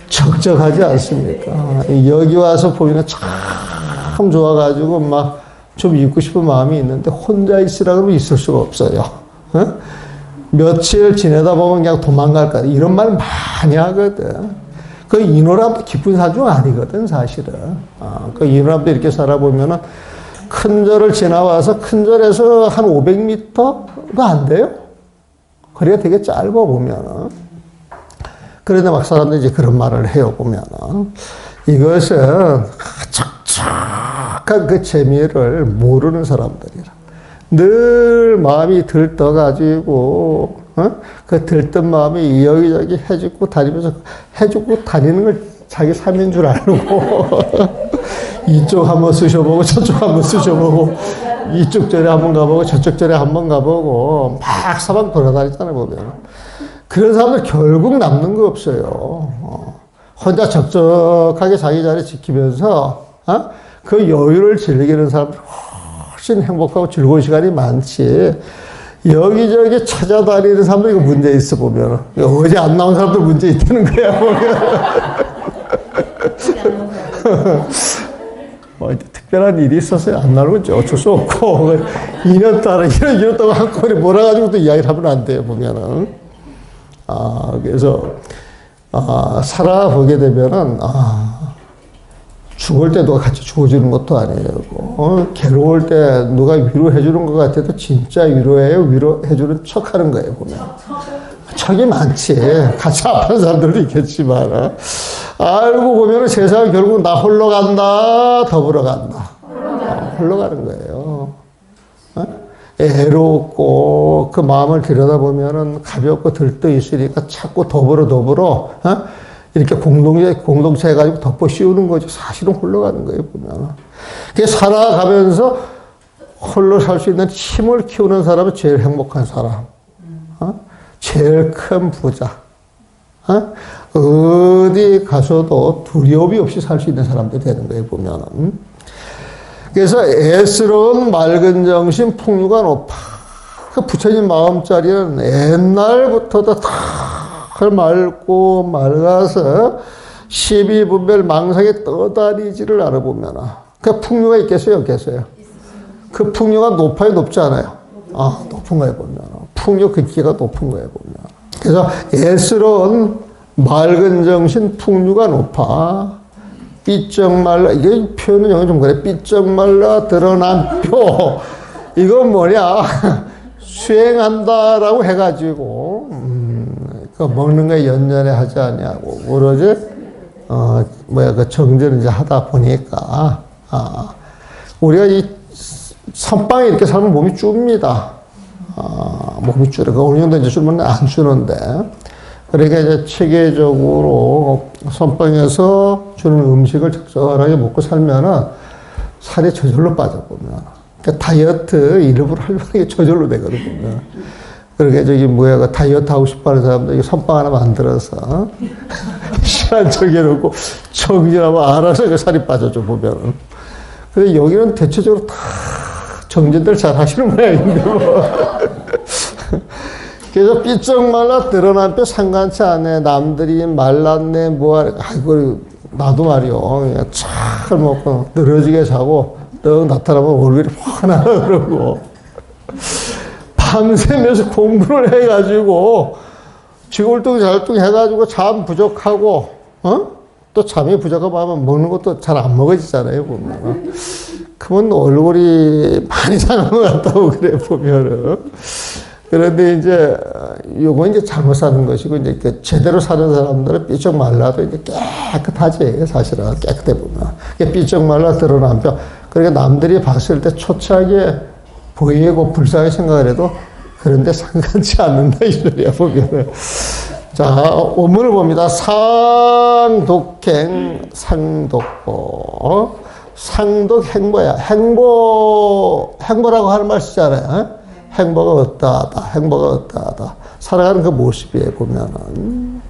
Speaker 1: 적적하지 않습니까? 여기 와서 보면 참 좋아가지고 막 좀 있고 싶은 마음이 있는데 혼자 있으라 그러면 있을 수가 없어요. 어? 며칠 지내다 보면 그냥 도망갈 거야. 이런 말 많이 하거든. 그 인호람도 기쁜 사중 아니거든, 사실은. 그 인호람도 이렇게 살아보면은 큰 절을 지나와서 큰 절에서 한 500m가 안 돼요. 거리가 되게 짧아 보면은. 그런데 막 사람들이 이제 그런 말을 해요, 보면은. 이것은 척척한 그 재미를 모르는 사람들이라. 늘 마음이 들떠가지고, 그 들뜬 마음이 여기저기 해주고 다니면서 해주고 다니는 걸 자기 삶인 줄 알고, 이쪽 한번 쑤셔보고, 저쪽 한번 쑤셔보고, 이쪽 절에 한번 가보고, 저쪽 절에 한번 가보고, 막 사방 돌아다니잖아요, 보면. 그런 사람들 결국 남는 거 없어요. 혼자 적적하게 자기 자리 지키면서, 그 여유를 즐기는 사람들 훨씬 행복하고 즐거운 시간이 많지. 여기저기 찾아다니는 사람들 이거 문제 있어 보면. 어제 안 나온 사람들 문제 있다는 거야, 보면. 특별한 일이 있어서 안 나오는 건 어쩔 수 없고, 2년 동안 한꺼번에 몰아가지고 또 이야기를 하면 안 돼요, 보면은. 그래서, 살아보게 되면은, 죽을 때 누가 같이 죽어주는 것도 아니고, 괴로울 때 누가 위로해주는 것 같아도 진짜 위로해요? 위로해주는 척 하는 거예요, 보면. 척이 많지. 같이 아픈 사람들도 있겠지만. 알고 보면 세상은 결국 나 홀로 간다, 더불어 간다. 홀로 가는 거예요. 애롭고 그 마음을 들여다보면 가볍고 들떠 있으니까 자꾸 더불어 이렇게 공동체 해가지고 덮어 씌우는 거죠. 사실은 홀로 가는 거예요, 보면. 그게 살아가면서 홀로 살 수 있는 힘을 키우는 사람은 제일 행복한 사람. 제일 큰 부자. 어디 가서도 두려움이 없이 살 수 있는 사람들이 되는 거예요, 보면은. 그래서 애스러운 맑은 정신 풍류가 높아. 그 부처님 마음자리는 옛날부터도 다 맑고 맑아서 시비분별 망상에 떠다니지를 않아 보면 그 풍류가 있겠어요, 없겠어요? 그 풍류가 높아요, 높지 않아요? 높은 거예요, 보면. 풍류 근기가 높은 거예요, 보면. 그래서 애스러운 맑은 정신 풍류가 높아. 삐쩍 말라, 이게 표현은 영어 좀 그래. 삐쩍 말라 드러난 표. 이건 뭐냐? 수행한다라고 해가지고, 그 먹는 거에 연연해 하지 않냐고. 오로지, 그 정전을 이제 하다 보니까, 우리가 이 선방에 이렇게 살면 몸이 줍니다. 몸이 줄어. 어느 정도 이제 줄면 안 주는데. 그러니까 이제 체계적으로 선방에서 주는 음식을 적절하게 먹고 살면은 살이 저절로 빠져보면. 그러니까 다이어트 일부러 하려는 게 저절로 되거든, 보면. 그러니까 그 다이어트 하고 싶어 하는 사람들 선방 하나 만들어서 시간 정해놓고 정진하면 알아서 그 살이 빠져줘, 보면은. 근데 여기는 대체적으로 다 정진들 잘 하시는 모양인데, 뭐. 그래서 삐쩍 말라 드러난 뼈 상관치 않네. 남들이 말랐네, 뭐하네. 아이고, 나도 말이요. 그냥 잘 먹고 늘어지게 자고, 떡 나타나면 얼굴이 환하다 그러고. 밤새면서 공부를 해가지고, 지골뚱잘뚱 해가지고 잠 부족하고, 또 잠이 부족하면 먹는 것도 잘 안 먹어지잖아요, 보면. 그러면 얼굴이 많이 상한 것 같다고 그래, 보면은. 그런데 이제, 요거 이제 잘못 사는 것이고, 이제 제대로 사는 사람들은 삐쩍 말라도 이제 깨끗하지, 사실은. 깨끗해 보면. 삐쩍 말라 드러난 뼈. 그러니까 남들이 봤을 때 초췌하게 보이고 불쌍하게 생각을 해도 그런데 상관치 않는다, 이 소리야, 보면은. 자, 원문을 봅니다. 상독행, 상독보. 상독 행보야. 행보라고 하는 말 쓰잖아요. 행보가 어떠하다, 행보가 어떠하다. 살아가는 그 모습이에요, 보면은.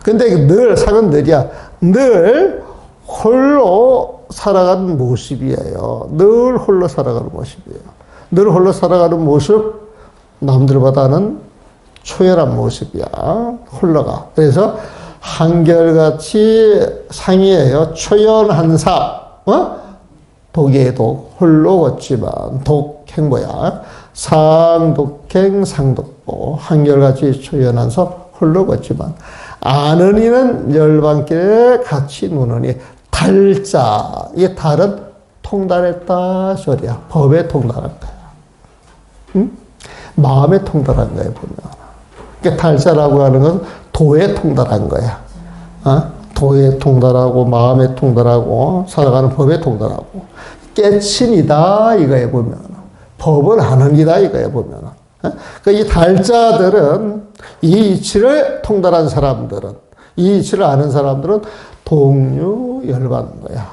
Speaker 1: 근데 늘, 상은 늘이야. 늘 홀로 살아가는 모습이에요. 늘 홀로 살아가는 모습이에요. 늘 홀로 살아가는 모습, 남들보다는 초열한 모습이야. 홀로가. 그래서 한결같이 상이에요. 초연한사. 독의 독, 홀로 걷지만 독행 뭐야? 상독행 상독보 한결같이 초연한서 홀로 걷지만 아는 이는 열반길에 같이 노느니 달자. 이게 달은 통달했다 소리야. 법에 통달한 거야. 응? 마음에 통달한 거야 보면. 그러니까 달자라고 하는 것은 도에 통달한 거야. 도에 통달하고 마음에 통달하고 살아가는 법에 통달하고 깨친이다 이거에 보면 법을 아는 이다 이거에 보면. 그러니까 이 달자들은 이 이치를 통달한 사람들은 이 이치를 아는 사람들은 동류 열반 거야.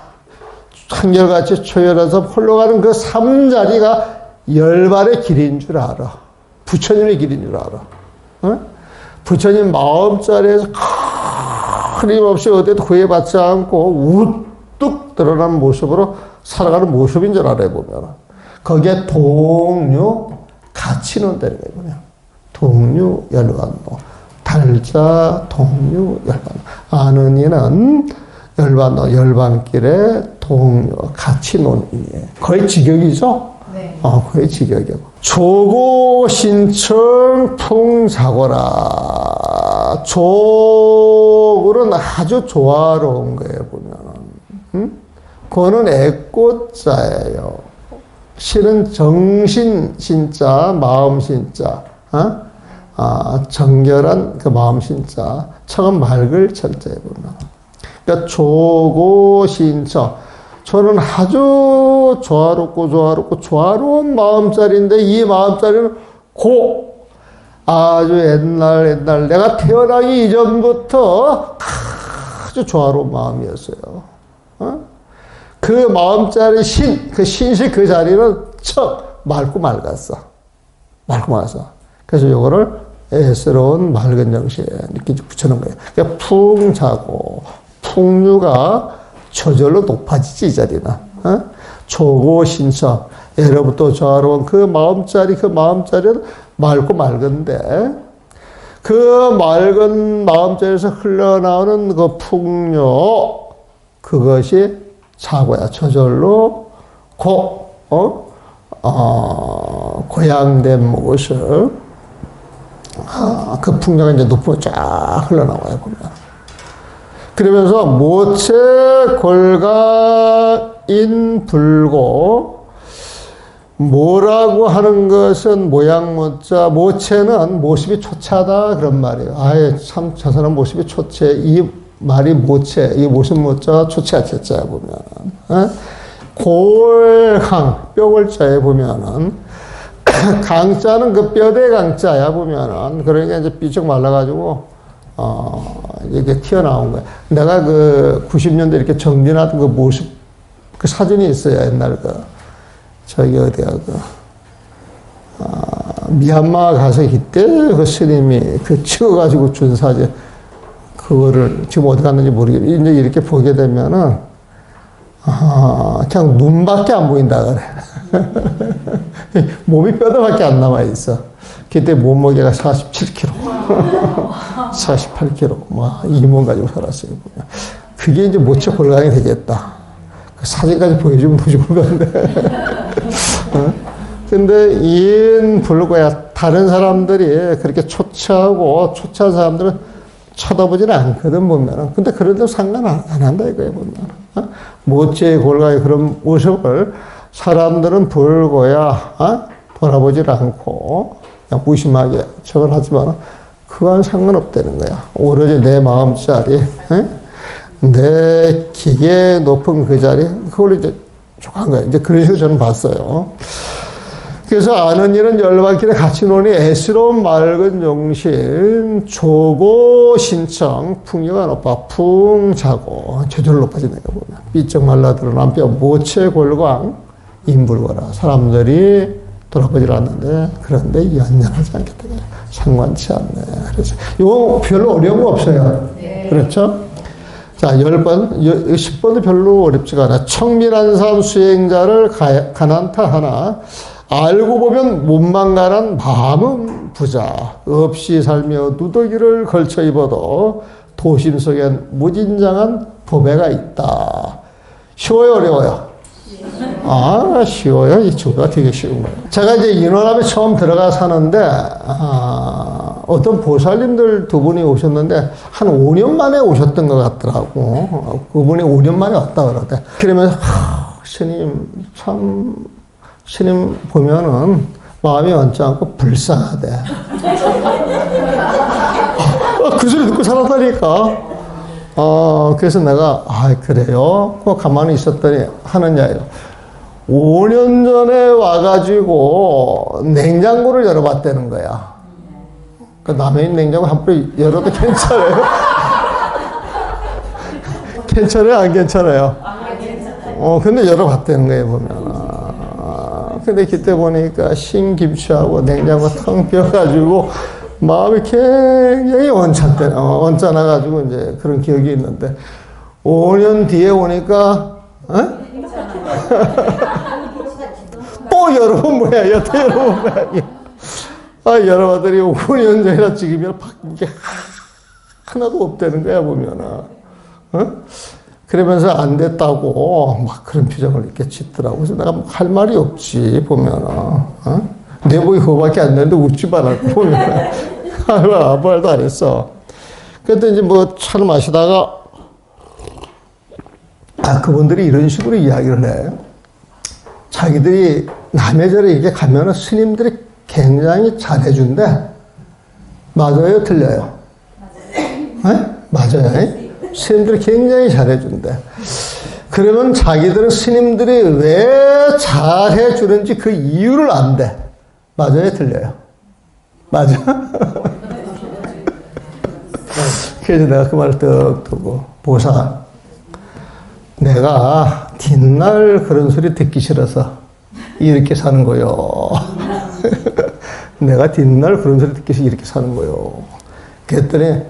Speaker 1: 한결같이 초열해서 홀로 가는 그 삼자리가 열반의 길인 줄 알아. 부처님의 길인 줄 알아. 부처님 마음자리에서 끊임없이 어디에도 구애받지 않고 우뚝 드러난 모습으로 살아가는 모습인 줄 알아요 보면. 거기에 동류 같이 논다는 거예요 보면. 동류 열반도 달자 동류 열반도 아는 이는 열반도 열반길에 동류 같이 논이에요. 거의 직역이죠.
Speaker 2: 네.
Speaker 1: 거의 직역이고. 조고 신청 풍사고라. 조고는 아주 조화로운 거예요 보면. 그거는 애꽃자예요. 실은 정신 신자, 마음 신자, 정결한 그 마음 신자, 청은 맑을 철자에 보면. 그러니까 조고 신청. 저는 아주 조화로운 마음자리인데 이 마음자리는 아주 옛날 내가 태어나기 이전부터 아주 조화로운 마음이었어요. 그 마음자리 그 신식 그 자리는 맑고 맑았어. 그래서 요거를 애스러운 맑은 정신에 이렇게 붙여놓은 거예요. 그러니까 풍 자고 풍류가 저절로 높아지지 이 자리는. 조고 신청 예로부터 조화로운 그 마음자리는 맑고 맑은데 그 맑은 마음자리에서 흘러나오는 그 풍류 그것이 자고야 저절로 고양된 모습 그 풍류가 이제 높으로 쫙 흘러나와요 보면. 그러면서 모체 골가인 불고 모라고 하는 것은 모양 모자 모체는 모습이 초차다 그런 말이에요. 아예 참 저 사람 모습이 초체 이 말이 모체 이 모습 모자가 초체야 제자야 보면 골강 뼈골자에 보면은 강자는 그 뼈대 강자야 보면은 그러니까 이제 삐쩍 말라가지고 이게 튀어나온 거야. 내가 그 90년대 이렇게 정진하던 그 모습, 그 사진이 있어요. 옛날 저기 어디야, 미얀마 가서 이때 그 스님이 찍어가지고 준 사진, 그거를 지금 어디 갔는지 모르겠는데, 이제 이렇게 보게 되면은, 그냥 눈밖에 안 보인다 그래. 몸이 뼈다밖에 안 남아있어. 그때 몸무게가 47kg. 48kg. 이몸 가지고 살았어요. 그게 이제 모체 골강이 되겠다. 그 사진까지 보여주면 더 좋을 건데. 근데 인 불고야 다른 사람들이 그렇게 초췌한 사람들은 쳐다보지는 않거든, 보면은. 근데 그래도 상관 안 한다, 이거예요, 보면. 모체 골강의 그런 모습을 사람들은 불고야, 돌아보질 않고, 그냥 무심하게 척을 하지만, 그건 상관없다는 거야. 오로지 내 마음자리, 내 기계 높은 그 자리, 그걸 이제 족한 거야. 이제 그런 식으로 저는 봤어요. 그래서 아는 일은 열반길에 같이 노니 애스러운 맑은 정신, 조고 신청, 풍류가 높아, 풍 자고, 저절로 높아지는 거 보면. 삐쩍 말라들어난 뼈, 모체 골광, 인불거라. 사람들이 돌아보질 않는데, 그런데 연연하지 않겠다. 상관치 않네. 그래서, 이거 별로 어려운 거 없어요.
Speaker 2: 네.
Speaker 1: 그렇죠? 자, 10번도 별로 어렵지가 않아. 청밀한 삶 수행자를 가난타 하나, 알고 보면 몸만간한 마음은 부자. 없이 살며 누더기를 걸쳐 입어도 도심 속엔 무진장한 보배가 있다. 쉬워요, 어려워요? 쉬워요. 이 친구가 되게 쉬운 거예요. 제가 이제 인원함에 처음 들어가 사는데, 어떤 보살님들 두 분이 오셨는데, 한 5년 만에 오셨던 것 같더라고. 그분이 5년 만에 왔다 그러대. 그러면서, 스님 보면은 마음이 언짢고 불쌍하대. 그 소리 듣고 살았다니까. 그래서 내가, 그래요? 가만히 있었더니 하는 이야기예요. 5년 전에 와가지고 냉장고를 열어봤다는 거야. 그 남의 냉장고 한 번 열어도 괜찮아요? 괜찮아요? 안 괜찮아요? 근데 열어봤다는 거예요, 보면. 근데 그때 보니까 신김치하고 냉장고 텅 비어가지고 마음이 굉장히 언짢아가지고 이제 그런 기억이 있는데 5년 뒤에 오니까 또 열어본 모양이야. 또 열어본 모양이야. 열어봤더니 5년 전이나 지금이나 바뀐 게 하나도 없다는 거야, 보면은. 그러면서 안 됐다고 막 그런 표정을 이렇게 짓더라고. 그래서 내가 뭐 할 말이 없지, 보면은. 내복이 그거밖에 안 되는데 웃지 말라고, 보면은. 아무 말도 안 했어. 그때 이제 뭐 차를 마시다가, 그분들이 이런 식으로 이야기를 해. 자기들이 남의 절에 이렇게 가면은 스님들이 굉장히 잘해준대. 맞아요? 틀려요? 맞아요. 스님들이 굉장히 잘해준대. 그러면 자기들은 스님들이 왜 잘해주는지 그 이유를 안대. 맞아요? 틀려요? 맞아? 그래서 내가 그 말을 떡 두고, 보살, 내가 뒷날 그런 소리 듣기 싫어서 이렇게 사는 거요. 내가 뒷날 그런 소리 듣기 싫어서 이렇게 사는 거요. 그랬더니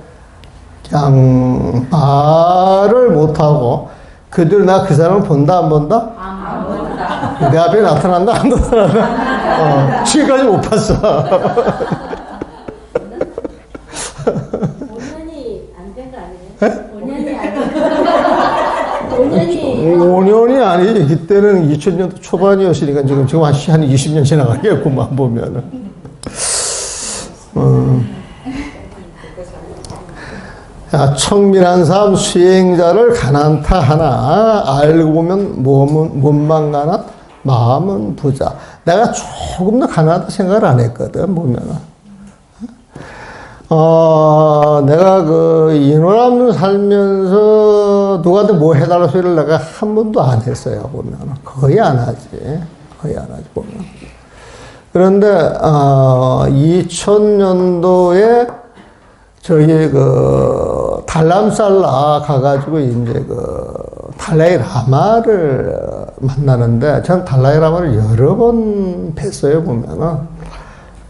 Speaker 1: 그냥 말을 못하고 그들 나 그 사람을 본다 안 본다? 안 본다. 내 앞에 나타난다 안 나타난다? 지금까지 못 봤어.
Speaker 2: 5년이 안 된 거 아니에요? 5년이 안 된 거.
Speaker 1: 5년이 아니지. 그때는 2000년도 초반이었으니까 지금 한 20년 지나가겠구만, 보면은. 청밀한 삶 수행자를 가난타 하나, 알고 보면 몸만 가난, 마음은 부자. 내가 조금 더 가난하다 생각을 안 했거든, 보면은. 내가 그 인원함 살면서 누구한테 뭐 해달라 소리를 내가 한 번도 안 했어요, 보면. 거의 안 하지, 보면. 그런데, 2000년도에 저희 그 달람살라 가가지고 이제 그 달라이 라마를 만나는데 전 달라이 라마를 여러 번 뵀어요, 보면은.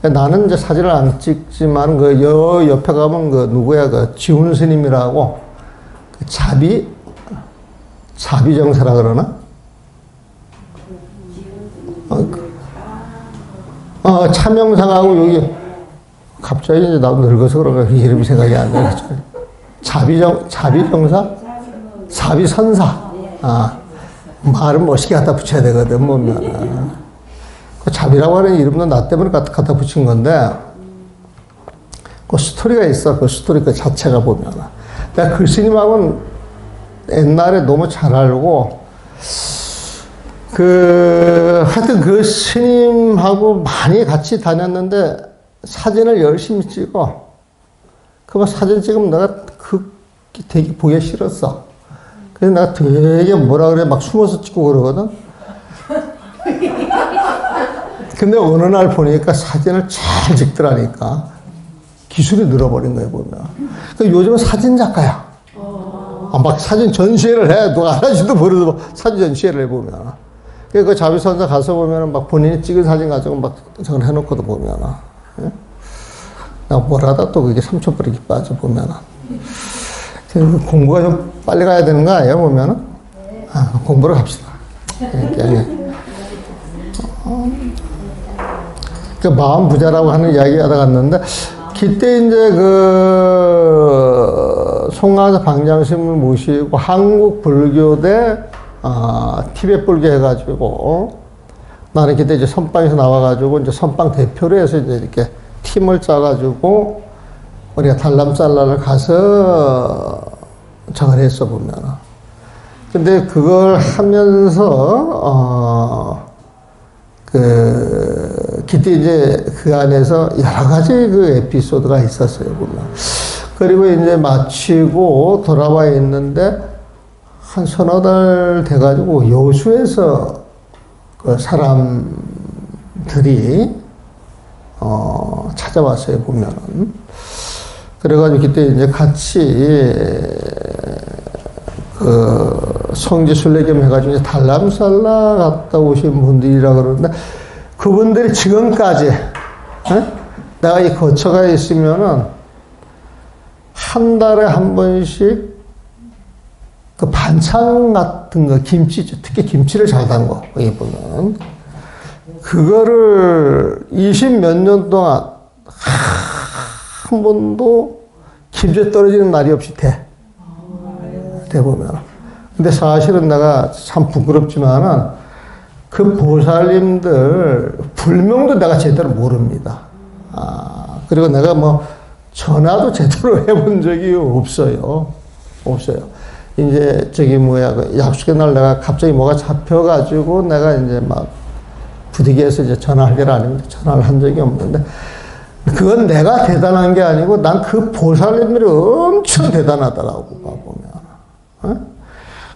Speaker 1: 나는 이제 사진을 안 찍지만 그 옆에 가면 그 누구야, 그 지훈 스님이라고 그 자비정사라 그러나? 차명상하고 여기 갑자기 이제 나도 늙어서 그런가 이름이 생각이 안 나요. 자비정사? 자비선사. 말은 멋있게 갖다 붙여야 되거든, 보면. 그 자비라고 하는 이름도 나 때문에 갖다 붙인 건데, 그 스토리가 있어. 그 스토리 그 자체가 보면. 내가 그 스님하고는 옛날에 너무 잘 알고, 하여튼 그 스님하고 많이 같이 다녔는데, 사진을 열심히 찍어. 그거 사진 찍으면 내가 되게 보기 싫었어. 그래서 내가 되게 뭐라 그래, 막 숨어서 찍고 그러거든. 근데 어느 날 보니까 사진을 잘 찍더라니까. 기술이 늘어버린 거예요, 보면. 그러니까 요즘은 사진 작가야. 막 사진 전시회를 해. 누가 알아지도 모르도 사진 전시회를 해보면. 그러니까 그 자비선사 가서 보면 막 본인이 찍은 사진 가지고 막 저걸 해놓고도 보면. 나 뭘 하다 또 그게 삼천포르기 빠져보면은. 공부가 좀 빨리 가야 되는 거 아니에요, 보면은? 공부를 합시다. 그 마음 부자라고 하는 이야기 하다 갔는데, 그때 이제 송화사 방장스님을 모시고 한국 불교대 티벳 불교 해가지고, 나는 그때 이제 선방에서 나와가지고, 이제 선방 대표로 해서 이제 이렇게 팀을 짜가지고, 우리가 달람살라를 가서 저걸 했어, 보면. 근데 그걸 하면서, 그때 이제 그 안에서 여러 가지 그 에피소드가 있었어요, 보면. 그리고 이제 마치고 돌아와 있는데, 한 서너 달 돼가지고 여수에서 그 사람들이, 찾아왔어요, 보면은. 그래가지고 그때 이제 같이, 성지 순례겸 해가지고 이제 달람살라 갔다 오신 분들이라 그러는데, 그분들이 지금까지, 내가 이 거처가 있으면은, 한 달에 한 번씩 그 반찬 같은 거, 김치죠. 특히 김치를 잘 담궈, 여기 보면. 그거를 20몇 년 동안 한 번도 김치에 떨어지는 날이 없이 보면. 근데 사실은 내가 참 부끄럽지만은 그 보살님들 불명도 내가 제대로 모릅니다. 그리고 내가 뭐 전화도 제대로 해본 적이 없어요. 이제 그 약속의 날 내가 갑자기 뭐가 잡혀가지고 내가 이제 막 부득이해서 이제 전화할 일 아닙니다. 전화를 한 적이 없는데, 그건 내가 대단한 게 아니고 난 그 보살님들이 엄청 대단하더라고, 보면.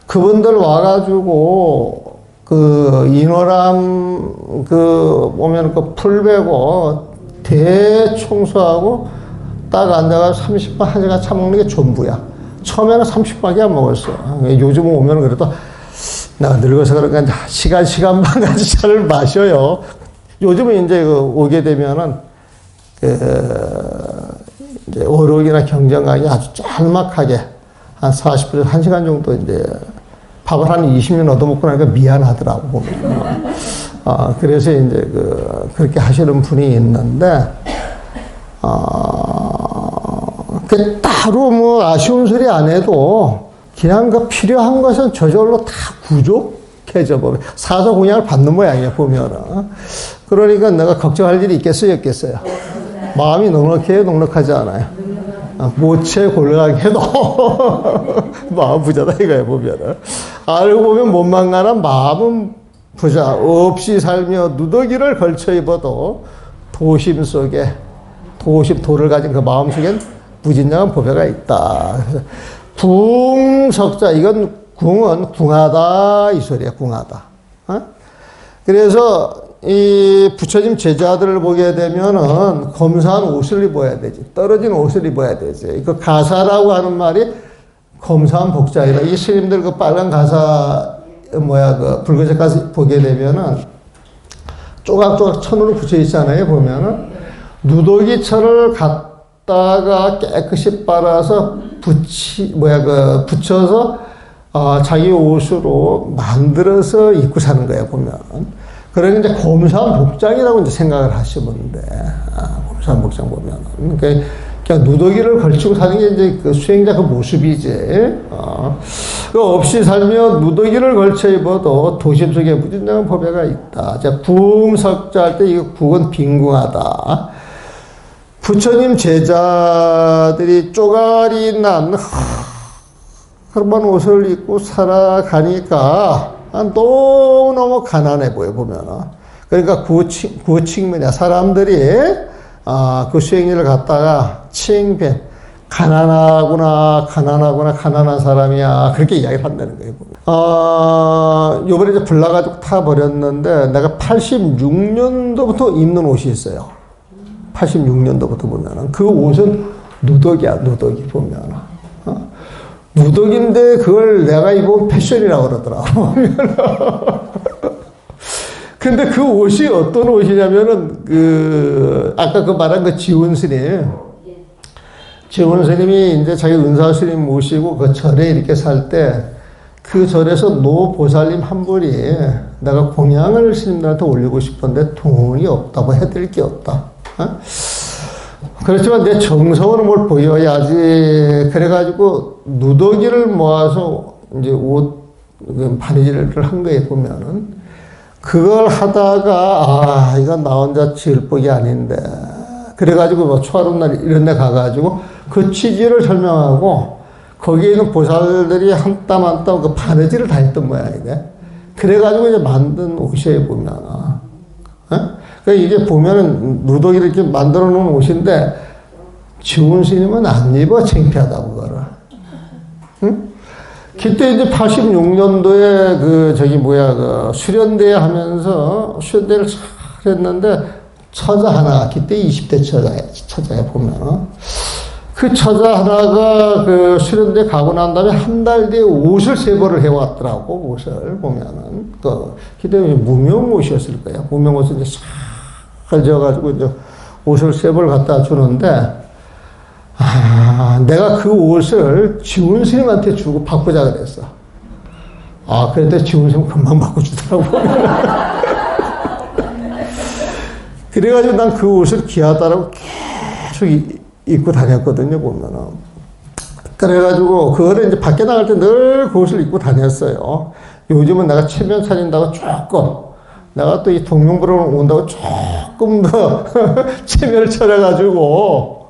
Speaker 1: 그분들 와가지고 그 인호람 보면 그 풀 베고 대청소하고 딱 앉아가지고 30분 1시간 차먹는 게 전부야. 처음에는 30분밖에 안 먹었어. 요즘 오면 그래도 내가 늙어서 그런가 시간 반까지 차를 마셔요. 요즘은 이제 오게 되면은 이제 어록이나 경전각이 아주 짤막하게 한 40분, 1시간 정도 이제 밥을 한 20년 얻어먹고 나니까 미안하더라고, 보면. 그래서 이제 그렇게 하시는 분이 있는데, 따로 뭐 아쉬운 소리 안 해도 그냥 그 필요한 것은 저절로 다 부족해져 보면 사서 공양을 받는 모양이야, 보면은. 그러니까 내가 걱정할 일이 있겠어요, 없겠어요? 마음이 넉넉해요, 넉넉하지 않아요? 모체 골강해도 마음 부자다 이거야, 보면은. 알고 보면 몸만간한 마음은 부자. 없이 살며 누더기를 걸쳐 입어도 도심 속에 도를 가진 그 마음 속엔 무진장한 보배가 있다. 궁석자, 이건 궁은 궁하다 이 소리야, 궁하다. 그래서 이 부처님 제자들을 보게 되면은 검사한 옷을 입어야 되지. 떨어진 옷을 입어야 되지. 그 가사라고 하는 말이 검사한 복장이다. 이 스님들 그 빨간 가사, 그 붉은색 가사 보게 되면은 조각조각 천으로 붙여 있잖아요, 보면은. 누더기 천을 갖다가 깨끗이 빨아서 붙여서 자기 옷으로 만들어서 입고 사는 거예요, 보면. 그러니까 이제 검사한 복장이라고 이제 생각을 하시면 돼. 검사한 복장 보면. 그러니까 그냥 누더기를 걸치고 사는 게 이제 그 수행자 그 모습이지. 없이 살며 누더기를 걸쳐 입어도 도심 속에 무진장한 법회가 있다. 자, 궁석자 할 때 이거 궁은 빈궁하다. 부처님 제자들이 쪼가리 난 그런 옷을 입고 살아가니까 너무너무 가난해 보여, 보면은. 그러니까 그 측면이야. 사람들이, 그 수행일을 갖다가 칭변, 가난한 사람이야. 그렇게 이야기를 한다는 거예요, 보면. 요번에 이제 불나가지고 타버렸는데, 내가 86년도부터 입는 옷이 있어요. 86년도부터 보면은. 그 옷은 누더기야, 누더기, 보면은. 누더기인데 그걸 내가 입으면 패션이라고 그러더라고. 근데 그 옷이 어떤 옷이냐면은, 아까 그 말한 그 지훈 스님. 지훈 스님이 이제 자기 은사 스님 모시고 그 절에 이렇게 살 때, 그 절에서 노 보살님 한 분이 내가 공양을 스님들한테 올리고 싶은데 돈이 없다고 해드릴 게 없다. 그렇지만 내 정성으로 뭘 보여야지. 그래가지고 누더기를 모아서 이제 옷 바느질을 한 거에 보면은 그걸 하다가 이건 나 혼자 지을 복이 아닌데 그래가지고 뭐 초하룻날 이런 데 가가지고 그 취지를 설명하고 거기에 있는 보살들이 한 땀 한 땀 그 바느질을 다 했던 모양이네. 그래가지고 이제 만든 옷에 보면 그러니까 이게 보면은 누더기를 이렇게 만들어 놓은 옷인데 지훈 스님은 안 입어. 창피하다고 그거를. 응? 그때 이제 86년도에 그 수련대 하면서 수련대를 잘 했는데 처자 하나, 그때 20대 처자에 보면 그 처자 하나가 그 수련대 가고 난 다음에 한 달 뒤에 옷을 3벌을 해왔더라고. 옷을 보면은 그때 무명 옷이었을 거야. 무명 옷을 이제 잘 지어가지고 이제 옷을 3벌 갖다 주는데 내가 그 옷을 지훈 스님한테 주고 바꾸자 그랬어. 그랬더니 지훈 스님 금방 바꿔주더라고. 그래가지고 난 그 옷을 귀하다라고 계속 입고 다녔거든요, 보면은. 그래가지고 그거를 이제 밖에 나갈 때 늘 그 옷을 입고 다녔어요. 요즘은 내가 체면 차린다고 조금, 내가 또 이 동명부를 온다고 조금 더 체면을 차려가지고,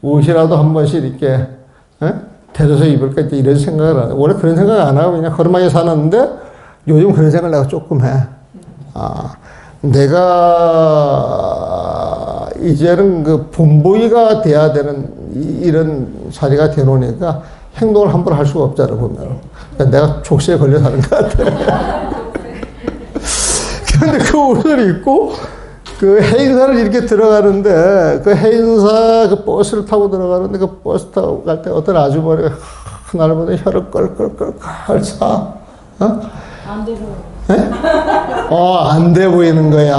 Speaker 1: 옷이라도 한 번씩 이렇게 데려서 입을까 이런 생각을 안 해. 원래 그런 생각 안 하고 그냥 걸음하게 사는데 요즘 그런 생각을 내가 조금 해. 내가 이제는 그 본보기가 돼야 되는 이런 자리가 되노니까 행동을 함부로 할 수가 없잖아 보면. 그러니까 내가 족쇄에 걸려 사는 것 같아. 그런데 그 옷을 입고 그 해인사를 이렇게 들어가는데 그 해인사 그 버스를 타고 들어가는데 그 버스 타고 갈 때 어떤 아주머니가 나를 보더니 혀를 껄껄껄껄 차.
Speaker 2: 안 되고.
Speaker 1: 안 돼 보이는 거야.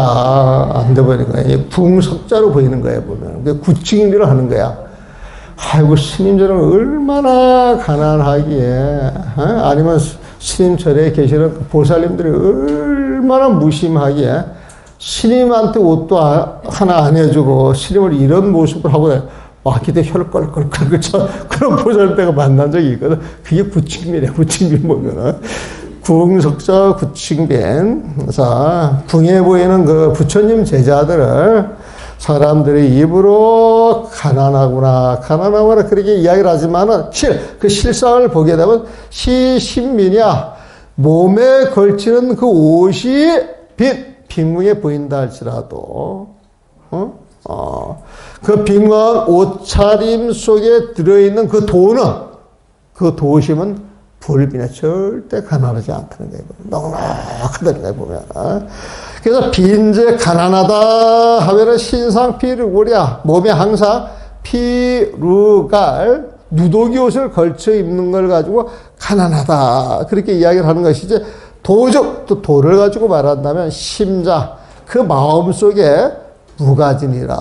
Speaker 1: 안 돼 보이는 거야. 붕석자로 보이는 거야, 보면. 구칭인비를 하는 거야. 아이고, 스님들은 얼마나 가난하기에, 아니면 스님 절에 계시는 보살님들이 얼마나 무심하기에, 스님한테 옷도 하나 안 해주고, 스님을 이런 모습을 하고, 기대 혀를 껄껄껄 쳐. 그런 보살때가 만난 적이 있거든. 그게 구칭비래, 구칭비 보면은. 궁석자 구칭변. 그래서 궁해 보이는 그 부처님 제자들을 사람들이 입으로 가난하구나 그렇게 이야기를 하지만은 그 실상을 보게 되면 시신미냐 몸에 걸치는 그 옷이 빈궁해 보인다 할지라도 그 빈궁한 옷차림 속에 들어있는 그 도는 그 도심은 불빈에 절대 가난하지 않다는 거예요. 넉넉하다는 거예요, 보면. 그래서 빈제 가난하다 하면은 신상 피르고랴. 몸에 항상 피루갈, 누더기 옷을 걸쳐 입는 걸 가지고 가난하다. 그렇게 이야기를 하는 것이지. 도적, 또 도를 가지고 말한다면 심자, 그 마음 속에 무가진이라.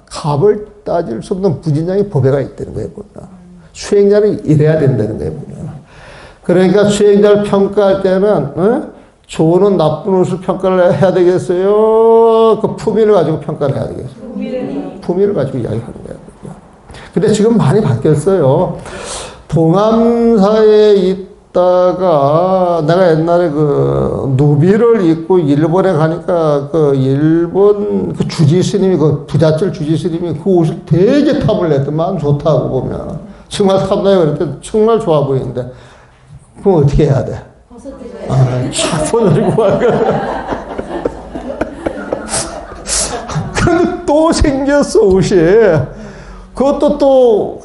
Speaker 1: 값을 따질 수 없는 무진장의 법에가 있다는 거예요, 보면. 수행자는 이래야 된다는 거예요, 보면. 그러니까 수행자를 평가할 때는 좋은 나쁜 옷을 평가를 해야 되겠어요? 그 품위를 가지고 평가를 해야 되겠어요? 품위를 가지고 이야기하는 거예요. 근데 지금 많이 바뀌었어요. 동암사에 있다가 내가 옛날에 그 누비를 입고 일본에 가니까 그 일본 그 주지 스님이 그 부잣절 주지 스님이 그 옷을 되게 탑을 냈더만 좋다고 보면 정말 탑나요? 그랬더니 정말 좋아 보이는데 그럼 어떻게 해야 돼? 촥 보내주고 그런데 또 생겼어 옷이. 그것도 또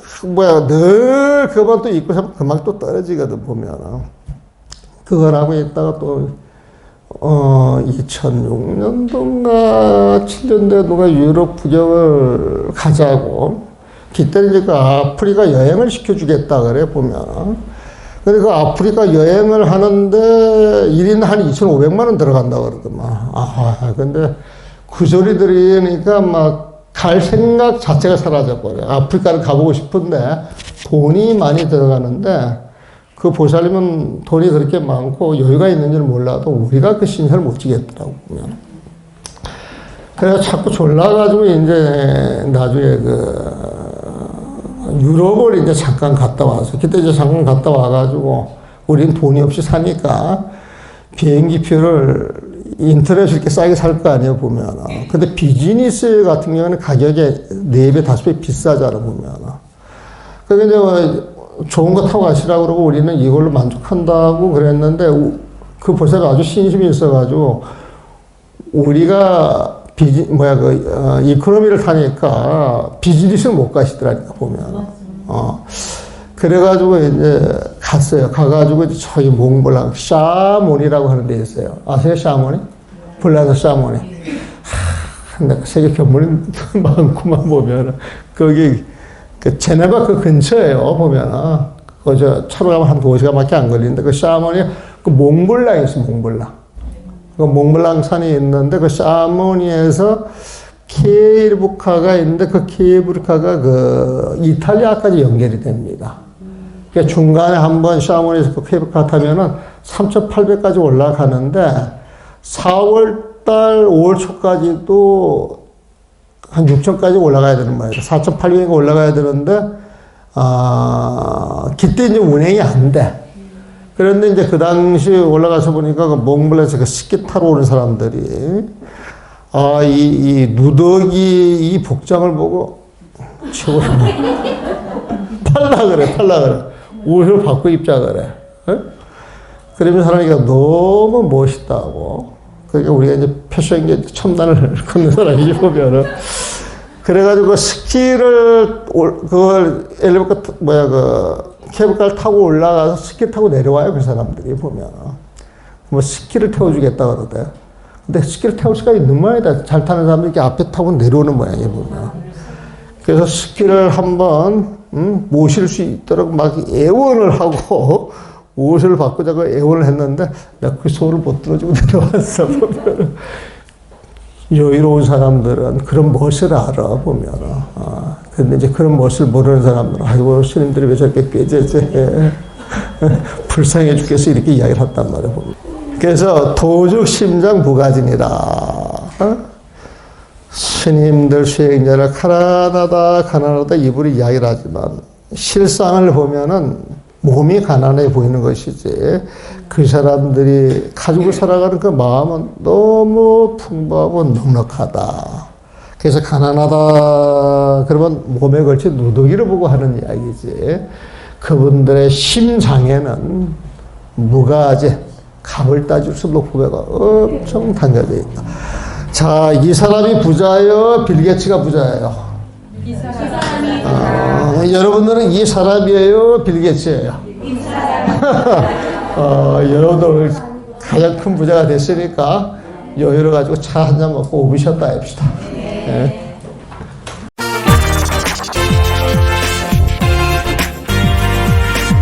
Speaker 1: 늘 그것만 또 입고 사면 금방 또 떨어지거든 보면. 그걸 하고 있다가 또 2006년도인가 7년도에 누가 유럽 구경을 가자고. 그때는 이제 그 아프리카 여행을 시켜주겠다 그래 보면. 근데 그 아프리카 여행을 하는데 1인 한 2,500만 원 들어간다고 그러더만. 근데 그 소리 들으니까 막 갈 생각 자체가 사라져버려. 아프리카를 가보고 싶은데 돈이 많이 들어가는데 그 보살님은 돈이 그렇게 많고 여유가 있는지는 몰라도 우리가 그 신세를 못 지겠더라고, 보면. 그래서 자꾸 졸라가지고 이제 나중에 유럽을 이제 잠깐 갔다 와서, 그때 이제 잠깐 갔다 와가지고, 우린 돈이 없이 사니까 비행기 표를 인터넷으로 이렇게 싸게 살 거 아니에요, 보면. 근데 비즈니스 같은 경우는 가격이 4배, 5배 비싸잖아, 보면. 그러니까 이제 뭐 좋은 거 타고 가시라고 그러고 우리는 이걸로 만족한다고 그랬는데, 그 보세가 아주 신심이 있어가지고, 우리가 이코노미를 타니까 비즈니스를 못 가시더라니까, 보면. 그래가지고 이제 갔어요. 가가지고 저기 몽블랑 샤몬이라고 하는 데 있어요. 아세요, 샤몬이? 블라드 샤몬이. 근데 세계 견문이 많구만 보면 거기 그 제네바 그 근처에요, 보면. 그저 차로 가면 한 2시간밖에 안 걸리는데 그 샤몬이 그 몽블랑이 있어, 몽블랑. 그 몽블랑 산이 있는데 그 샤모니에서 케이브카가 있는데 그 케이브카가 그 이탈리아까지 연결이 됩니다. 그러니까 중간에 한번 샤모니에서 그 케이브카 타면은 3,800까지 올라가는데 4월달 5월 초까지도 한 6,000까지 올라가야 되는 말이에요. 4,800이 올라가야 되는데 그때 이제 운행이 안 돼. 그런데 이제 그 당시 올라가서 보니까 그 몽블랑에서 그 스키 타러 오는 사람들이 이 누더기 이 복장을 보고 최고 팔라 그래. 옷을 바꿔 입자 그래. 그러면 사람이가 너무 멋있다고. 그러니까 우리가 이제 패션계 첨단을 걷는 사람이지 보면은. 그래가지고 스키를 그걸 케이블카를 타고 올라가서 스키 타고 내려와요, 그 사람들이 보면. 뭐 스키를 태워주겠다 그러대. 근데 스키를 태울 수가 있는 모양이다. 잘 타는 사람들이 이렇게 앞에 타고 내려오는 모양이에요, 보면. 그래서 스키를 한번 모실 수 있도록 막 애원을 하고 옷을 바꾸자고 애원을 했는데 내가 그 소리를 못 들어주고 내려왔어, 보면. 여유로운 사람들은 그런 멋을 알아, 보면. 근데 이제 그런 멋을 모르는 사람들은, 아이고, 스님들이 왜 저렇게 꾀죄죄. 불쌍해 죽겠어. 이렇게 이야기를 했단 말이에요, 보면. 그래서 도죽 심장 부가진이다. 스님들 수행자를 가난하다 입으로 이야기를 하지만 실상을 보면은 몸이 가난해 보이는 것이지 그 사람들이 가지고 살아가는 그 마음은 너무 풍부하고 넉넉하다. 그래서 가난하다 그러면 몸에 걸친 누더기를 보고 하는 이야기지. 그분들의 심장에는 무가지 값을 따질 수 없는 후배가 엄청 담겨져 있다. 자, 이 사람이 부자예요? 빌 게이츠가 부자예요?
Speaker 2: 이 사람이
Speaker 1: 여러분들은 이 사람이에요? 빌 게이츠예요? 여러분들 오늘 가장 큰 부자가 됐으니까 여유를 가지고 차 한잔 먹고 오비셨다 합시다. 네.